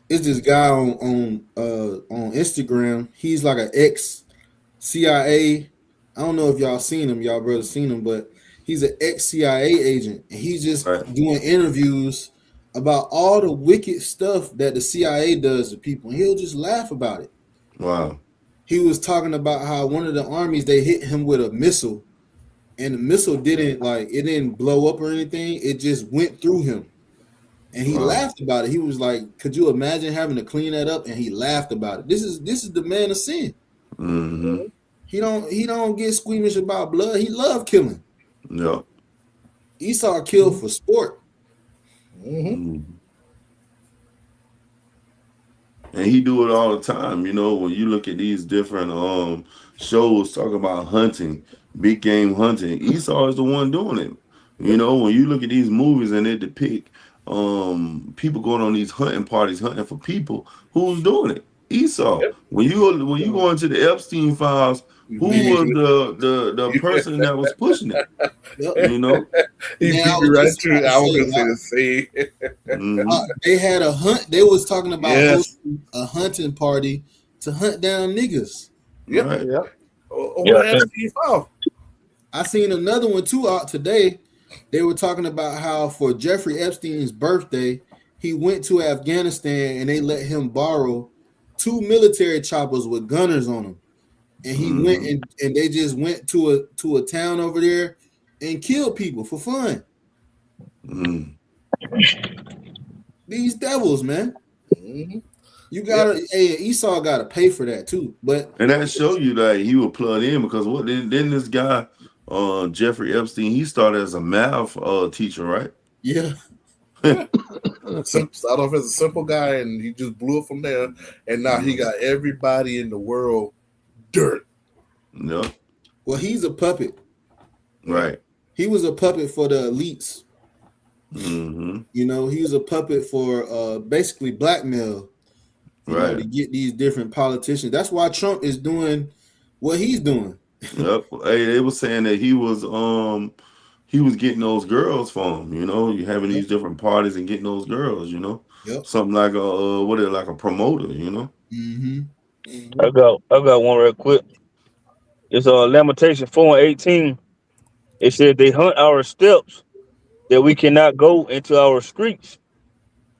it's this guy on Instagram. He's like an ex-CIA. I don't know if y'all seen him, y'all brothers seen him, but he's an ex-CIA agent, and he's just doing interviews about all the wicked stuff that the CIA does to people, and he'll just laugh about it. Wow. He was talking about how one of the armies, they hit him with a missile, and the missile didn't blow up or anything. It just went through him. And he laughed about it. He was like, could you imagine having to clean that up? And he laughed about it. This is the man of sin. He don't get squeamish about blood. He loved killing. Yeah. Esau killed for sport. And he do it all the time. You know, when you look at these different shows talking about hunting, big game hunting, Esau is the one doing it. You know, when you look at these movies and they depict people going on these hunting parties, hunting for people, who's doing it? Esau. When you go into the Epstein files, who was the person that was pushing it? You know, he beat me right through. I was gonna say they had a hunt. They was talking about hosting a hunting party to hunt down niggas. I seen another one too out today. They were talking about how for Jeffrey Epstein's birthday, he went to Afghanistan and they let him borrow 2 military choppers with gunners on them. And he went and they just went to a town over there and killed people for fun. These devils, man. You gotta Esau gotta pay for that too. And that show you that he was plugged in because what then this guy Jeffrey Epstein, he started as a math teacher, right? Yeah. Started off as a simple guy and he just blew it from there. And now he got everybody in the world dirt. No. Well, he's a puppet. Right. He was a puppet for the elites. You know, he was a puppet for basically blackmail. You know, to get these different politicians. That's why Trump is doing what he's doing. Yep. Hey, they were saying that he was getting those girls for him, you know, you having these different parties and getting those girls, you know. something like a like a promoter, you know. I got one real quick. It's Lamentation 4:18. It said they hunt our steps that we cannot go into our streets.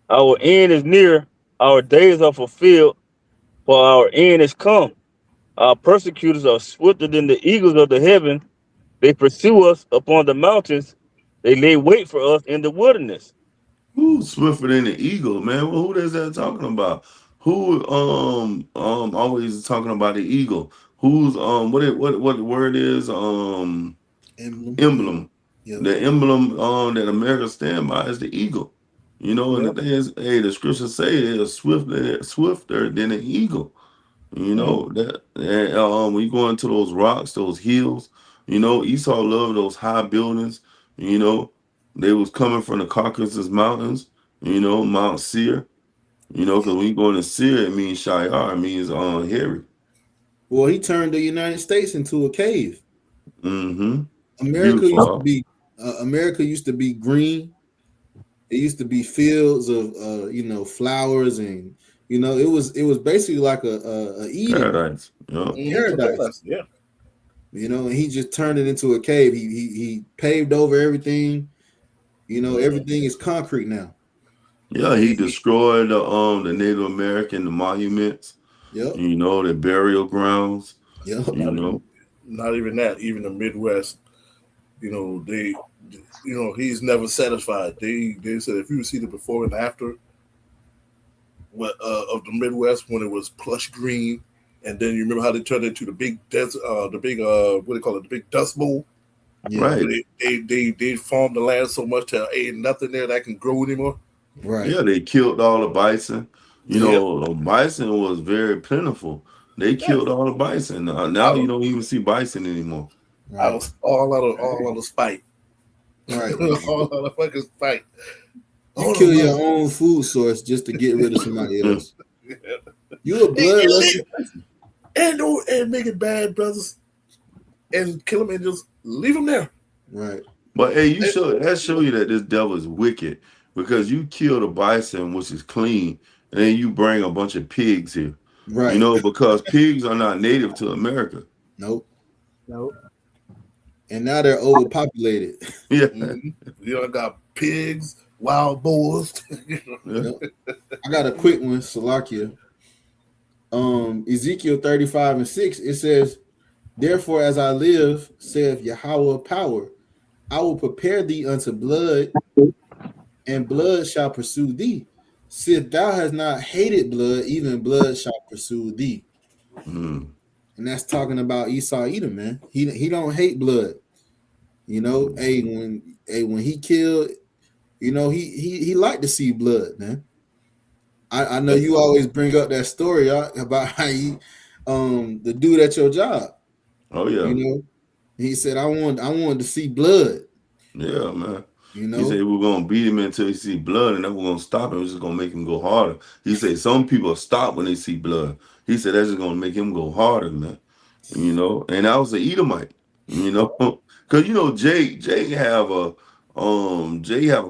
Our end is near, our days are fulfilled, for our end is come. Our persecutors are swifter than the eagles of the heaven. They pursue us upon the mountains. They lay wait for us in the wilderness. Who's swifter than the eagle, man? Well, who is that talking about? Who always talking about the eagle? Who's what the word is emblem. The emblem that America stand by is the eagle. You know, and the thing is, hey, the scriptures say they're swifter than an eagle. You know that, and, when you go into those rocks, those hills, you know, Esau loved those high buildings. You know, they was coming from the Caucasus Mountains. You know, Mount Seir. You know, because when you go into Seir, it means Shiar, it means hairy. Well, he turned the United States into a cave. America used to be green. It used to be fields of flowers, and it was basically like a Eden. Paradise. Paradise. Yeah. And he just turned it into a cave. He paved over everything. Everything is concrete now. Yeah, he destroyed the Native American, the monuments. Yep. You know, the burial grounds. Yep. Not even that. Even the Midwest. He's never satisfied. They said if you see the before and after of the Midwest when it was plush green, and then you remember how they turned it into the big desert, what do they call it, the big dust bowl. Yeah. Right. They farmed the land so much till ain't nothing there that can grow anymore. Right. Yeah, they killed all the bison. You know, the bison was very plentiful. They killed all the bison. Now you don't even see bison anymore. Right. All out of spite. Right. All out of fucking spite. You kill your own food source just to get rid of somebody else. You a bloodless and make it bad, brothers, and kill them and just leave them there. Right. But hey, that show you that this devil is wicked, because you kill the bison, which is clean, and then you bring a bunch of pigs here. Right. You know, because pigs are not native to America. Nope. And now they're overpopulated. Yeah. You got pigs, wild boars. I got a quick one, Salakia. Ezekiel 35:6, it says, "Therefore, as I live, saith Yahweh of power, I will prepare thee unto blood, and blood shall pursue thee. Sith thou hast not hated blood, even blood shall pursue thee." And that's talking about Esau Edom, man. He don't hate blood. Hey, when he killed, he liked to see blood, man. I know you always bring up that story about how he, the dude at your job. Oh yeah. He said, I wanted to see blood. Yeah, man. He said we're gonna beat him until he see blood, and then we're gonna stop him. We're just gonna make him go harder. He said some people stop when they see blood. He said that's just gonna make him go harder, man. And I was an Edomite, because Jay have a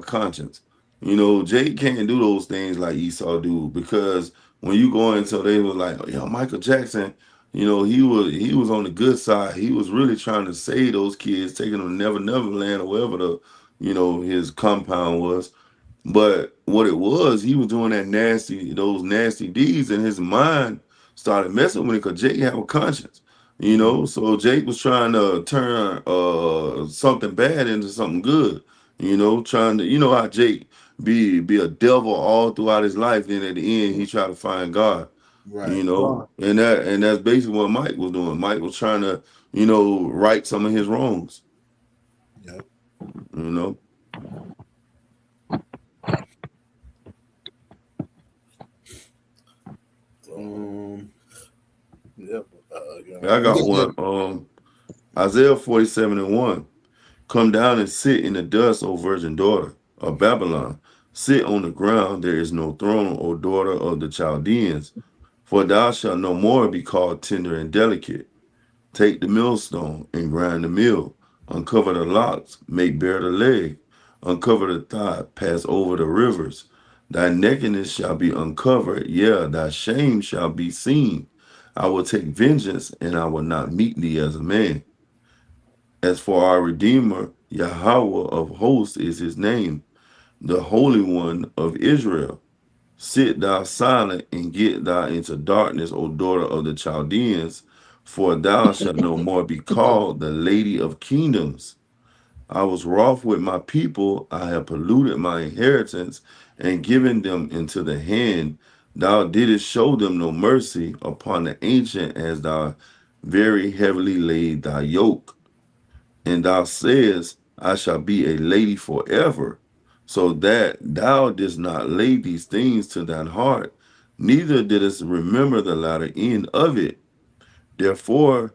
conscience. Jay can't do those things like Esau do, because when you go into, they were like, Michael Jackson, he was on the good side. He was really trying to save those kids, taking them to Never Land or wherever his compound was. But what it was, he was doing those nasty deeds, and his mind started messing with it, because Jake have a conscience. So Jake was trying to turn something bad into something good. Trying to, how Jake be a devil all throughout his life. Then at the end, he tried to find God. Right. And that's basically what Mike was doing. Mike was trying to, right some of his wrongs. Yep. I got one. Isaiah 47:1. Come down and sit in the dust, O virgin daughter of Babylon. Sit on the ground. There is no throne, O daughter of the Chaldeans. For thou shalt no more be called tender and delicate. Take the millstone and grind the mill. Uncover the locks, make bare the leg. Uncover the thigh, pass over the rivers. Thy nakedness shall be uncovered, thy shame shall be seen. I will take vengeance, and I will not meet thee as a man. As for our Redeemer, Yahweh of hosts is his name, the Holy One of Israel. Sit thou silent and get thou into darkness, O daughter of the Chaldeans, for thou shalt no more be called the Lady of Kingdoms. I was wroth with my people, I have polluted my inheritance and given them into the hand. Thou didst show them no mercy upon the ancient as thou very heavily laid thy yoke. And thou sayest, I shall be a lady forever, so that thou didst not lay these things to thine heart, neither didst remember the latter end of it. Therefore,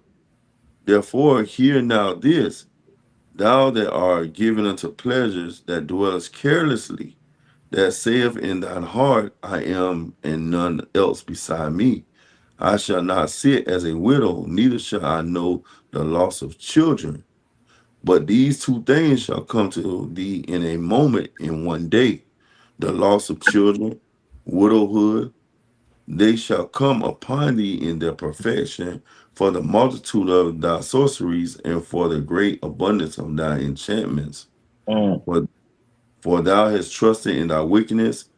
hear now this, thou that art given unto pleasures, that dwellest carelessly, that saith in thine heart, I am and none else beside me. I shall not sit as a widow, neither shall I know the loss of children. But these two things shall come to thee in a moment, in one day, the loss of children, widowhood. They shall come upon thee in their perfection, for the multitude of thy sorceries, and for the great abundance of thy enchantments. For thou hast trusted in thy wickedness,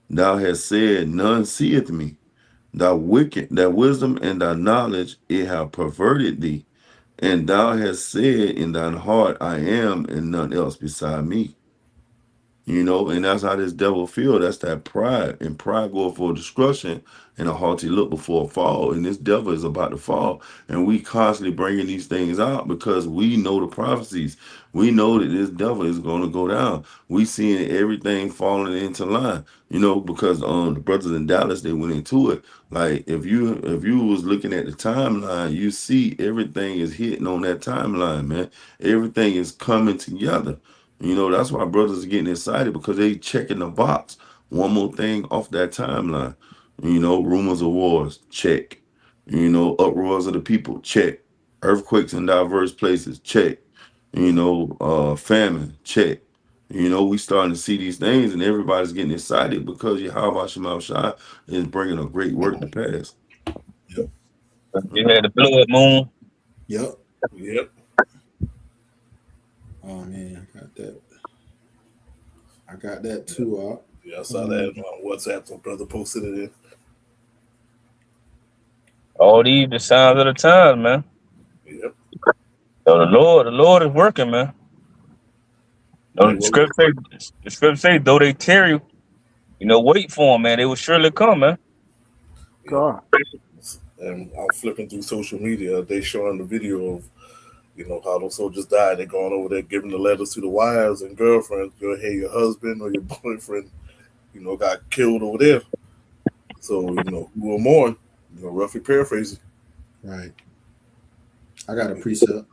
thou hast said, none seeth me. Thy wisdom and thy knowledge, it have perverted thee. And thou hast said in thine heart, I am, and none else beside me. And that's how this devil feel. That's that pride. And pride go for destruction, and a haughty look before a fall. And this devil is about to fall. And we constantly bringing these things out because we know the prophecies. We know that this devil is going to go down. We seeing everything falling into line. Because the brothers in Dallas, they went into it. Like if you was looking at the timeline, you see everything is hitting on that timeline, man. Everything is coming together. That's why brothers are getting excited, because they checking the box. One more thing off that timeline. Rumors of wars, check. Uproars of the people, check. Earthquakes in diverse places, check. Famine, check. We starting to see these things, and everybody's getting excited because Yahweh Shema Shai is bringing a great work to pass. Yep. You had the blood moon. Yep. Oh man, I got that too. Yeah, I saw that on WhatsApp. So brother posted it in. All these the signs of the times, man. Yep. So the Lord is working, man. The scripture say, though they tear you, wait for them, man. They will surely come, man. God. And I'm flipping through social media. They showing the video of, how those soldiers died. They're going over there giving the letters to the wives and girlfriends. Hey, your husband or your boyfriend, got killed over there. So, who will mourn? Roughly paraphrasing. Right. I got a precept.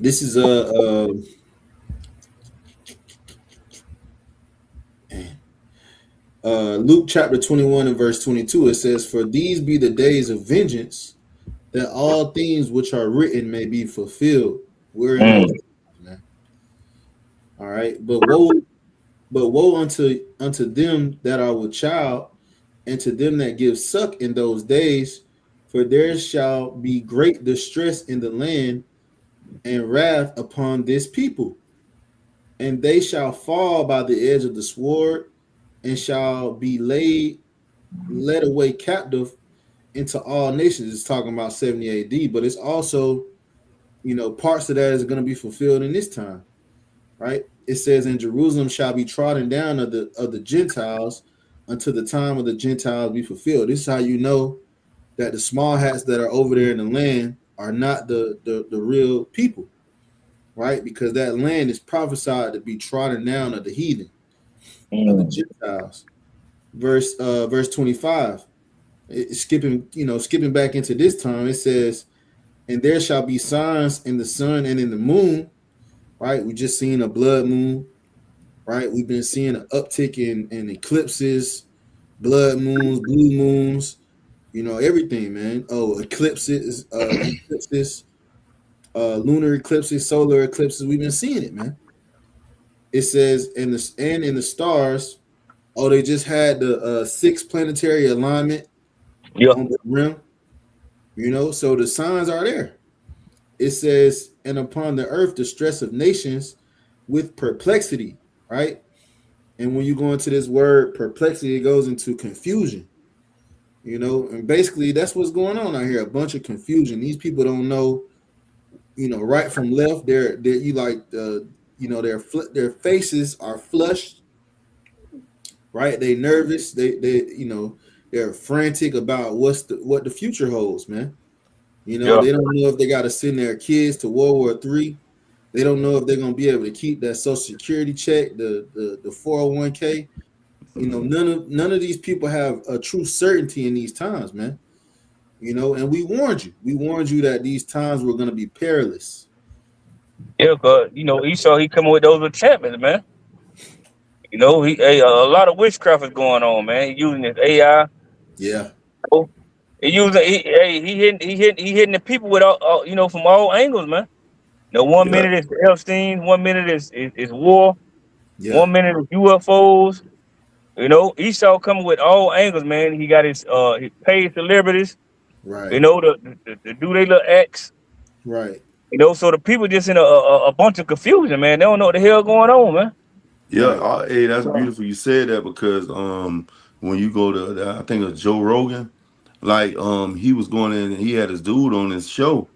This is Luke chapter 21 and verse 22. It says, "For these be the days of vengeance, that all things which are written may be fulfilled." We're in those days, man. All right, but woe unto them that are with child, and to them that give suck in those days, for there shall be great distress in the land, and wrath upon this people, and they shall fall by the edge of the sword, and shall be led away captive into all nations. It's talking about 70 AD, but it's also, parts of that is going to be fulfilled in this time, right? It says, "And Jerusalem shall be trodden down of the Gentiles until the time of the Gentiles be fulfilled." This is how you know that the small hats that are over there in the land are not the real people, right? Because that land is prophesied to be trodden down of the heathen, of the Gentiles. Verse 25. Skipping back into this time, it says, "And there shall be signs in the sun and in the moon," right? We just seen a blood moon, right? We've been seeing an uptick in eclipses, blood moons, blue moons, everything, man. Eclipses, lunar eclipses, solar eclipses. We've been seeing it, man. it says in the stars. Oh, they just had the 6 planetary alignment on the rim. So the signs are there. It says, and upon the earth, the stress of nations with perplexity, right? And when you go into this word perplexity, it goes into confusion, and basically that's what's going on out here. A bunch of confusion. These people don't know, right from left. They're you like their faces are flushed, right? They nervous. They're frantic about what the future holds, man. They don't know if they got to send their kids to World War III. They don't know if they're gonna be able to keep that Social Security check, the 401k. None of these people have a true certainty in these times, man. And we warned you. We warned you that these times were gonna be perilous. Yeah, cause Esau he coming with those enchantments, man. A lot of witchcraft is going on, man. He using his AI. Yeah. He hitting the people with all from all angles, man. 1 minute is Epstein, 1 minute is war, 1 minute is UFOs. Esau coming with all angles, man. He got his paid celebrities, right? To do their little acts, right? So the people just in a bunch of confusion, man. They don't know what the hell going on, man. Yeah, hey, that's beautiful. You said that because when you go to I think it's Joe Rogan, like he was going in and he had his dude on his show,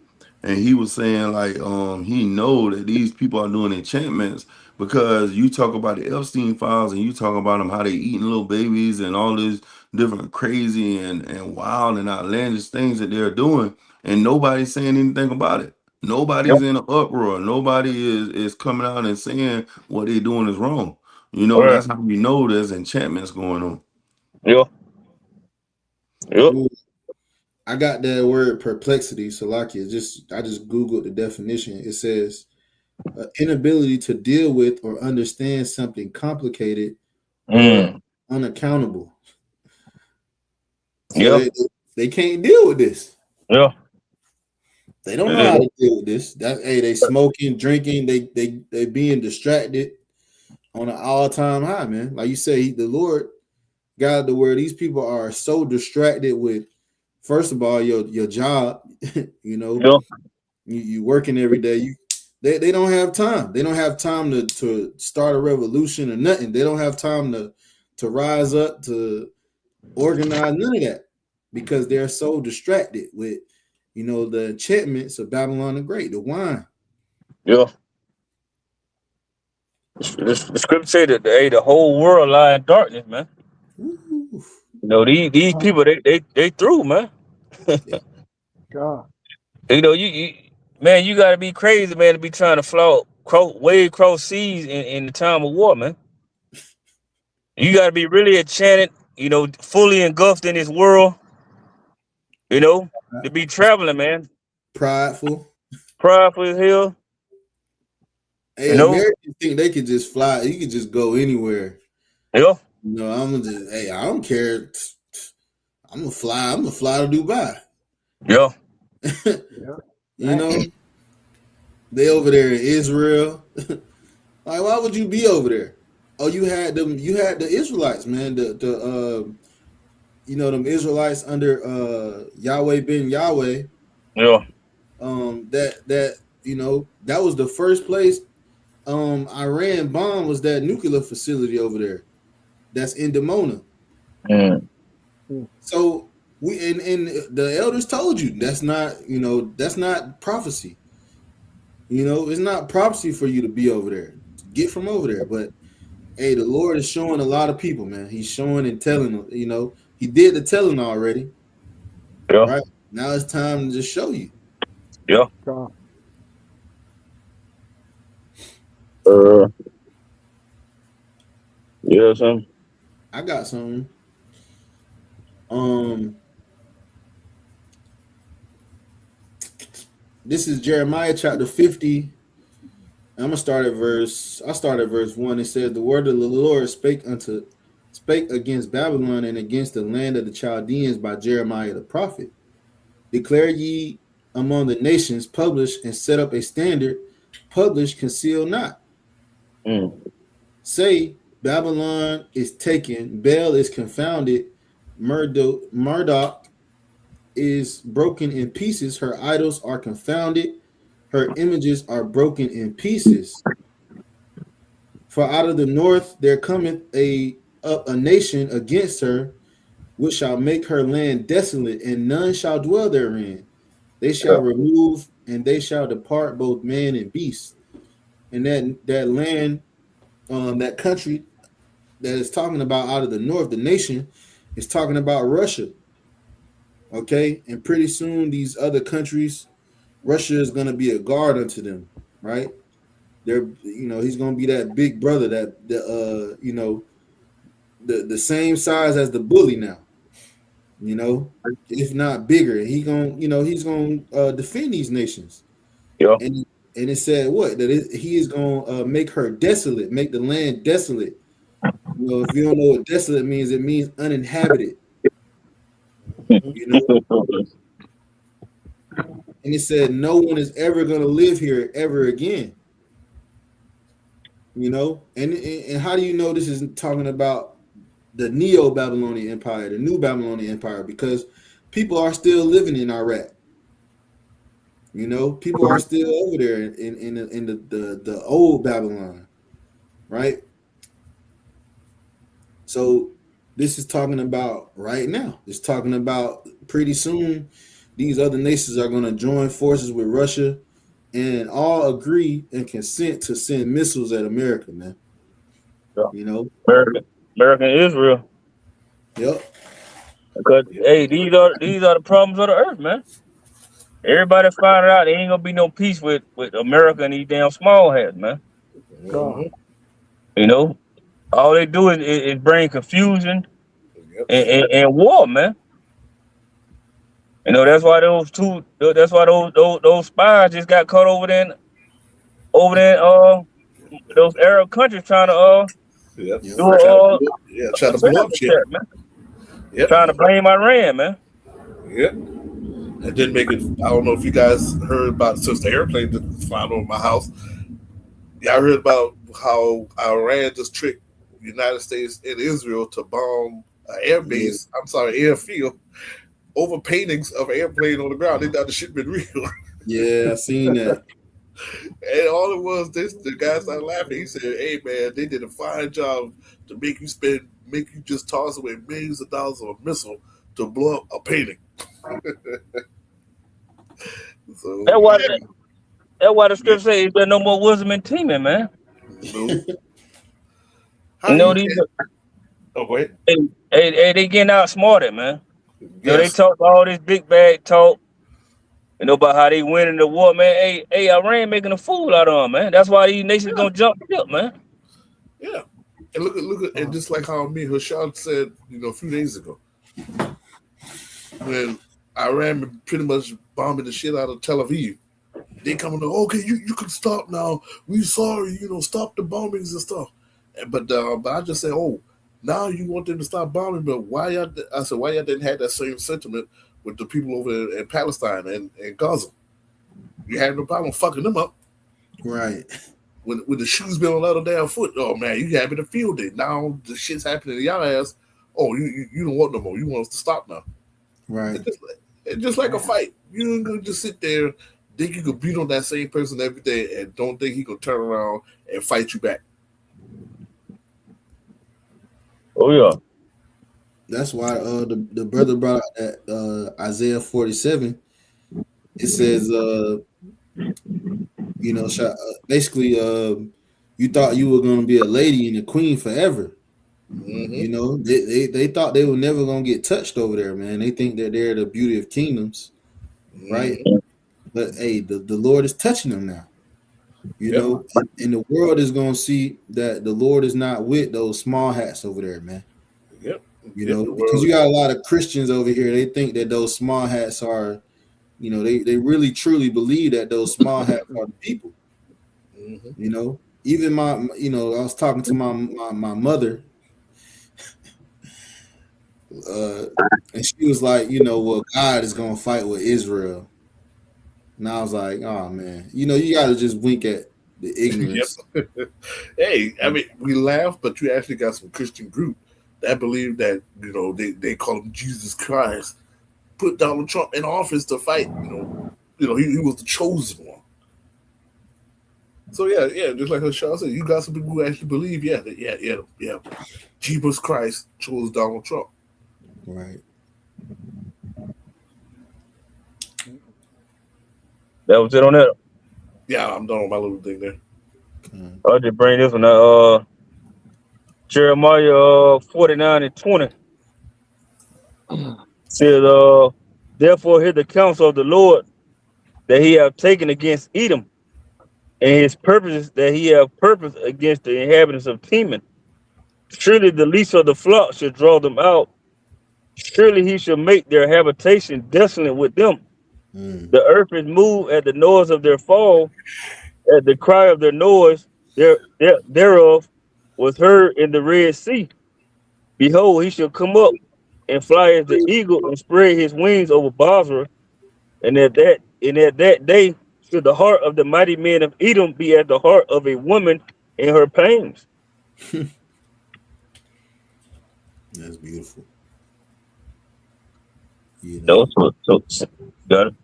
and he was saying like he know that these people are doing enchantments because you talk about the Epstein files and you talk about them how they eating little babies and all this different crazy and wild and outlandish things that they're doing, and nobody's saying anything about it. Nobody's in an uproar. Nobody is coming out and saying what they're doing is wrong. That's how we know there's enchantments going on. Yeah. Ooh, I got that word perplexity, Salakia. I just Googled the definition. It says inability to deal with or understand something complicated or unaccountable. So they can't deal with this. Yeah. They don't know how to deal with this. They smoking, drinking, they being distracted on an all-time high, man. Like you say, the Lord got the word. These people are so distracted with, first of all, your job. You working every day. They don't have time. They don't have time to start a revolution or nothing. They don't have time to rise up, to organize, none of that, because they're so distracted with the enchantments of Babylon the Great, the wine. Yeah. The scripture say that the whole world lie in darkness, man. Ooh. These people they through, man. God. You gotta be crazy, man, to be trying to wade across seas in the time of war, man. You gotta be really enchanted, fully engulfed in this world, to be traveling, man. Prideful as hell. Hey, Americans think they could just fly. You could just go anywhere. Yeah. I don't care. I'm gonna fly to Dubai. Yeah. They over there in Israel. Like, why would you be over there? Oh, you had the Israelites, man. Them Israelites under Yahweh ben Yahweh. Yeah. That was the first place Iran bombed, was that nuclear facility over there. That's in Dimona. So we and the elders told you that's not prophecy. It's not prophecy for you to be over there. Get from over there. But hey, the Lord is showing a lot of people, man. He's showing and telling. He did the telling already. Yeah. Right now it's time to just show you. Yeah. Yeah, son. I got something. This is Jeremiah chapter 50. I'm gonna start at verse 1. It says, the word of the Lord spake against Babylon and against the land of the Chaldeans by Jeremiah the prophet. Declare ye among the nations, publish and set up a standard, publish, conceal not. Say Babylon is taken, Bel is confounded, Marduk is broken in pieces, her idols are confounded, her images are broken in pieces. For out of the north there cometh up a nation against her, which shall make her land desolate, and none shall dwell therein. They shall remove, and they shall depart both man and beast. And that land, that country that is talking about out of the north, the nation, is talking about Russia. Okay, and pretty soon these other countries, Russia is going to be a guard unto them, right? They're, he's going to be that big brother that the same size as the bully now, if not bigger. He's going to defend these nations. Yeah. And it said what? He is going to make her desolate, make the land desolate. If you don't know what desolate means, it means uninhabited. And it said no one is ever going to live here ever again. And how do you know this is talking about the Neo-Babylonian Empire, the new Babylonian Empire? Because people are still living in Iraq. People are still over there in the old Babylon, right? So this is talking about right now. It's talking about pretty soon these other nations are going to join forces with Russia and all agree and consent to send missiles at America, man. Yeah. American Israel. Yep. Because hey, these are the problems of the earth, man. Everybody find out there ain't gonna be no peace with America and these damn small hats, man. God. All they do is bring confusion and war, man. That's why those spies just got caught over there those Arab countries trying to trying to blow up shit, man. Yep. Trying to blame Iran, man. Yep. And didn't make it. I don't know if you guys heard about, since the airplane just flying over my house. Yeah, I heard about how Iran just tricked the United States and Israel to bomb an airbase. I'm sorry, airfield, over paintings of an airplane on the ground. They thought the shit been real. Yeah, I seen that. And all it was, the guy started laughing. He said, "Hey man, they did a fine job to make you just toss away millions of dollars on a missile to blow up a painting." So that's why the scripture says there's no more wisdom in teaming, man. These. Go ahead. Hey, they getting outsmarted, man. Yes. They talk all this big bag talk, about how they winning the war, man. Hey, Iran making a fool out of them, man. That's why these nations gonna jump ship, man. Yeah, and look at, and just like how me and Hashad said, a few days ago, when Iran pretty much bombing the shit out of Tel Aviv, they coming to, okay, you can stop now. We sorry, stop the bombings and stuff. But I just say, now you want them to stop bombing, but why y'all didn't have that same sentiment with the people over in Palestine and Gaza? You had no problem fucking them up. Right. When the shoes been on the other damn foot, oh man, you having a field day. Now the shit's happening to y'all ass. Oh, you don't want no more. You want us to stop now. Right. It's just like a fight. You ain't gonna just sit there, think you could beat on that same person every day and don't think he could turn around and fight you back. Oh yeah. That's why the brother brought out that Isaiah 47. It says basically you thought you were gonna be a lady and a queen forever. Mm-hmm. They thought they were never gonna get touched over there, man. They think that they're the beauty of kingdoms, right? Mm-hmm. But hey, the Lord is touching them now. And the world is gonna see that the Lord is not with those small hats over there, man. Yep. Because you got a lot of Christians over here. They think that those small hats are, they really truly believe that those small hats are the people. Mm-hmm. Even I was talking to my mother, and she was like, well, God is gonna fight with Israel. And I was like, oh man, you got to just wink at the ignorance. Hey, I mean, we laugh, but you actually got some Christian group that believe that, they call him Jesus Christ, put Donald Trump in office to fight. He was the chosen one. So yeah, just like Sean said, you got some people who actually believe, Jesus Christ chose Donald Trump. Right. That was it on that. Yeah, I'm done with my little thing there. I'll just bring this one. Jeremiah 49:20 says, therefore hear the counsel of the Lord that he have taken against Edom, and his purposes that he have purposed against the inhabitants of Teman. Surely the least of the flock should draw them out. Surely he shall make their habitation desolate with them. The earth is moved at the noise of their fall, at the cry of their noise thereof was heard in the Red Sea. Behold, he shall come up and fly as the eagle and spread his wings over Basra. And at that day should the heart of the mighty men of Edom be as the heart of a woman in her pains. That's beautiful. Got it.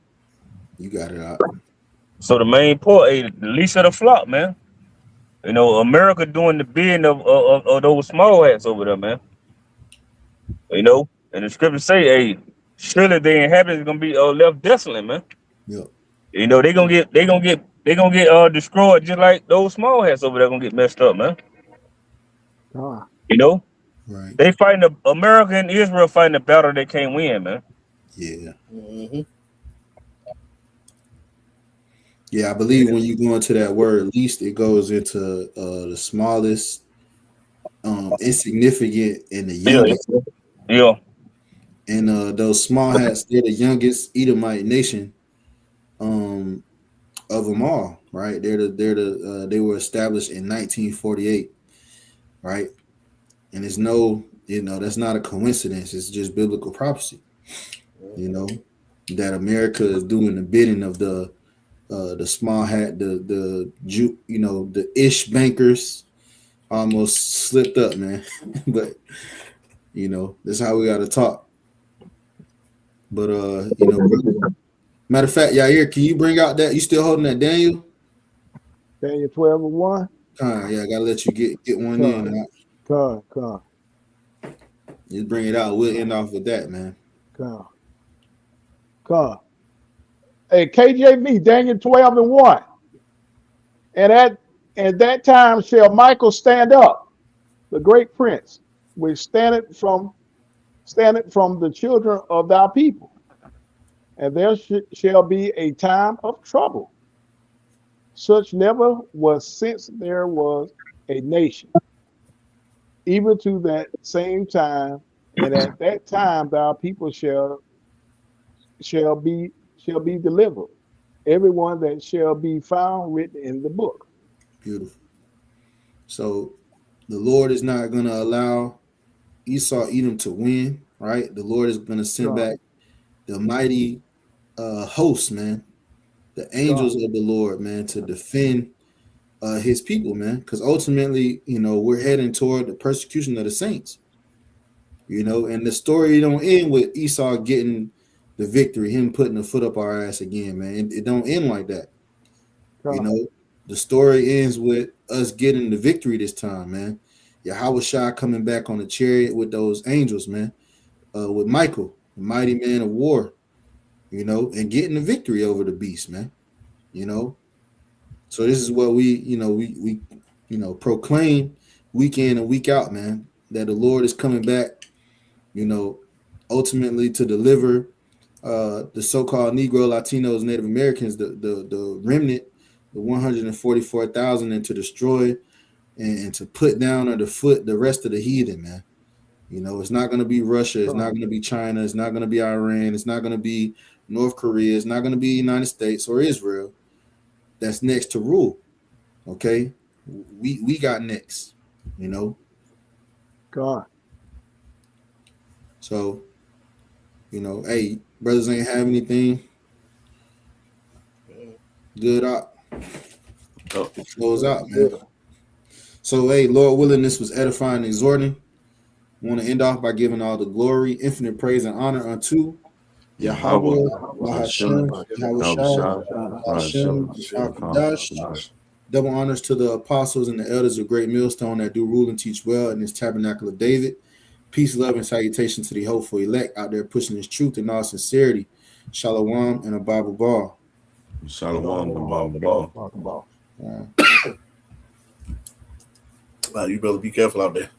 You got it out. So the main point, the least of the flock, man. America doing the bidding of those small hats over there, man. And the scriptures say, hey, surely the inhabitants gonna be left desolate, man. Yep. They gonna get destroyed just like those small hats over there gonna get messed up, man. Right. They fighting America and Israel fighting a battle they can't win, man. Yeah. Yeah, I believe when you go into that word least, it goes into the smallest, insignificant, and the youngest. Yeah. And those small hats, they're the youngest Edomite nation of them all, right? They were established in 1948, right? And it's that's not a coincidence. It's just biblical prophecy, that America is doing the bidding of the small hat, the ish bankers. Almost slipped up, man. But that's how we got to talk. But matter of fact, Yair, can you bring out that? You still holding that Daniel? Daniel 12:1. Yeah, I gotta let you get one in. Come. Just bring it out. We'll end off with that, man. Come. Hey, KJV, Daniel 12:1. And at that time shall Michael stand up, the great prince, which standeth from the children of thy people. And there shall be a time of trouble, such never was since there was a nation, even to that same time. And at that time thy people shall be delivered, everyone that shall be found written in the book. Beautiful. So the Lord is not going to allow Esau, Edom to win, right? The Lord is going to send back the mighty hosts, man, the angels of the Lord, man, to defend his people, man, because ultimately, we're heading toward the persecution of the saints, and the story don't end with Esau getting the victory, him putting the foot up our ass again, man. It don't end like that. The story ends with us getting the victory this time, man. Yahweh Shah coming back on the chariot with those angels, man, with Michael, the mighty man of war, and getting the victory over the beast, man. So this is what we proclaim week in and week out, man, that the Lord is coming back, ultimately to deliver the so-called Negro, Latinos, Native Americans, the remnant, the 144,000, and to destroy and to put down under foot the rest of the heathen, man. It's not going to be Russia. It's not going to be China. It's not going to be Iran. It's not going to be North Korea. It's not going to be United States or Israel that's next to rule. Okay? We got next, God. So, hey, brothers ain't have anything good up. Close out, man. So, hey, Lord willing, this was edifying and exhorting. I want to end off by giving all the glory, infinite praise, and honor unto Yahweh, Mahashem, Hashem, Kakodash. Double honors to the apostles and the elders of Great Millstone that do rule and teach well in this tabernacle of David. Peace, love, and salutation to the hopeful elect out there pushing this truth in all sincerity. Shalom and a Bible ball. Shalom and a Bible ball. You better be careful out there.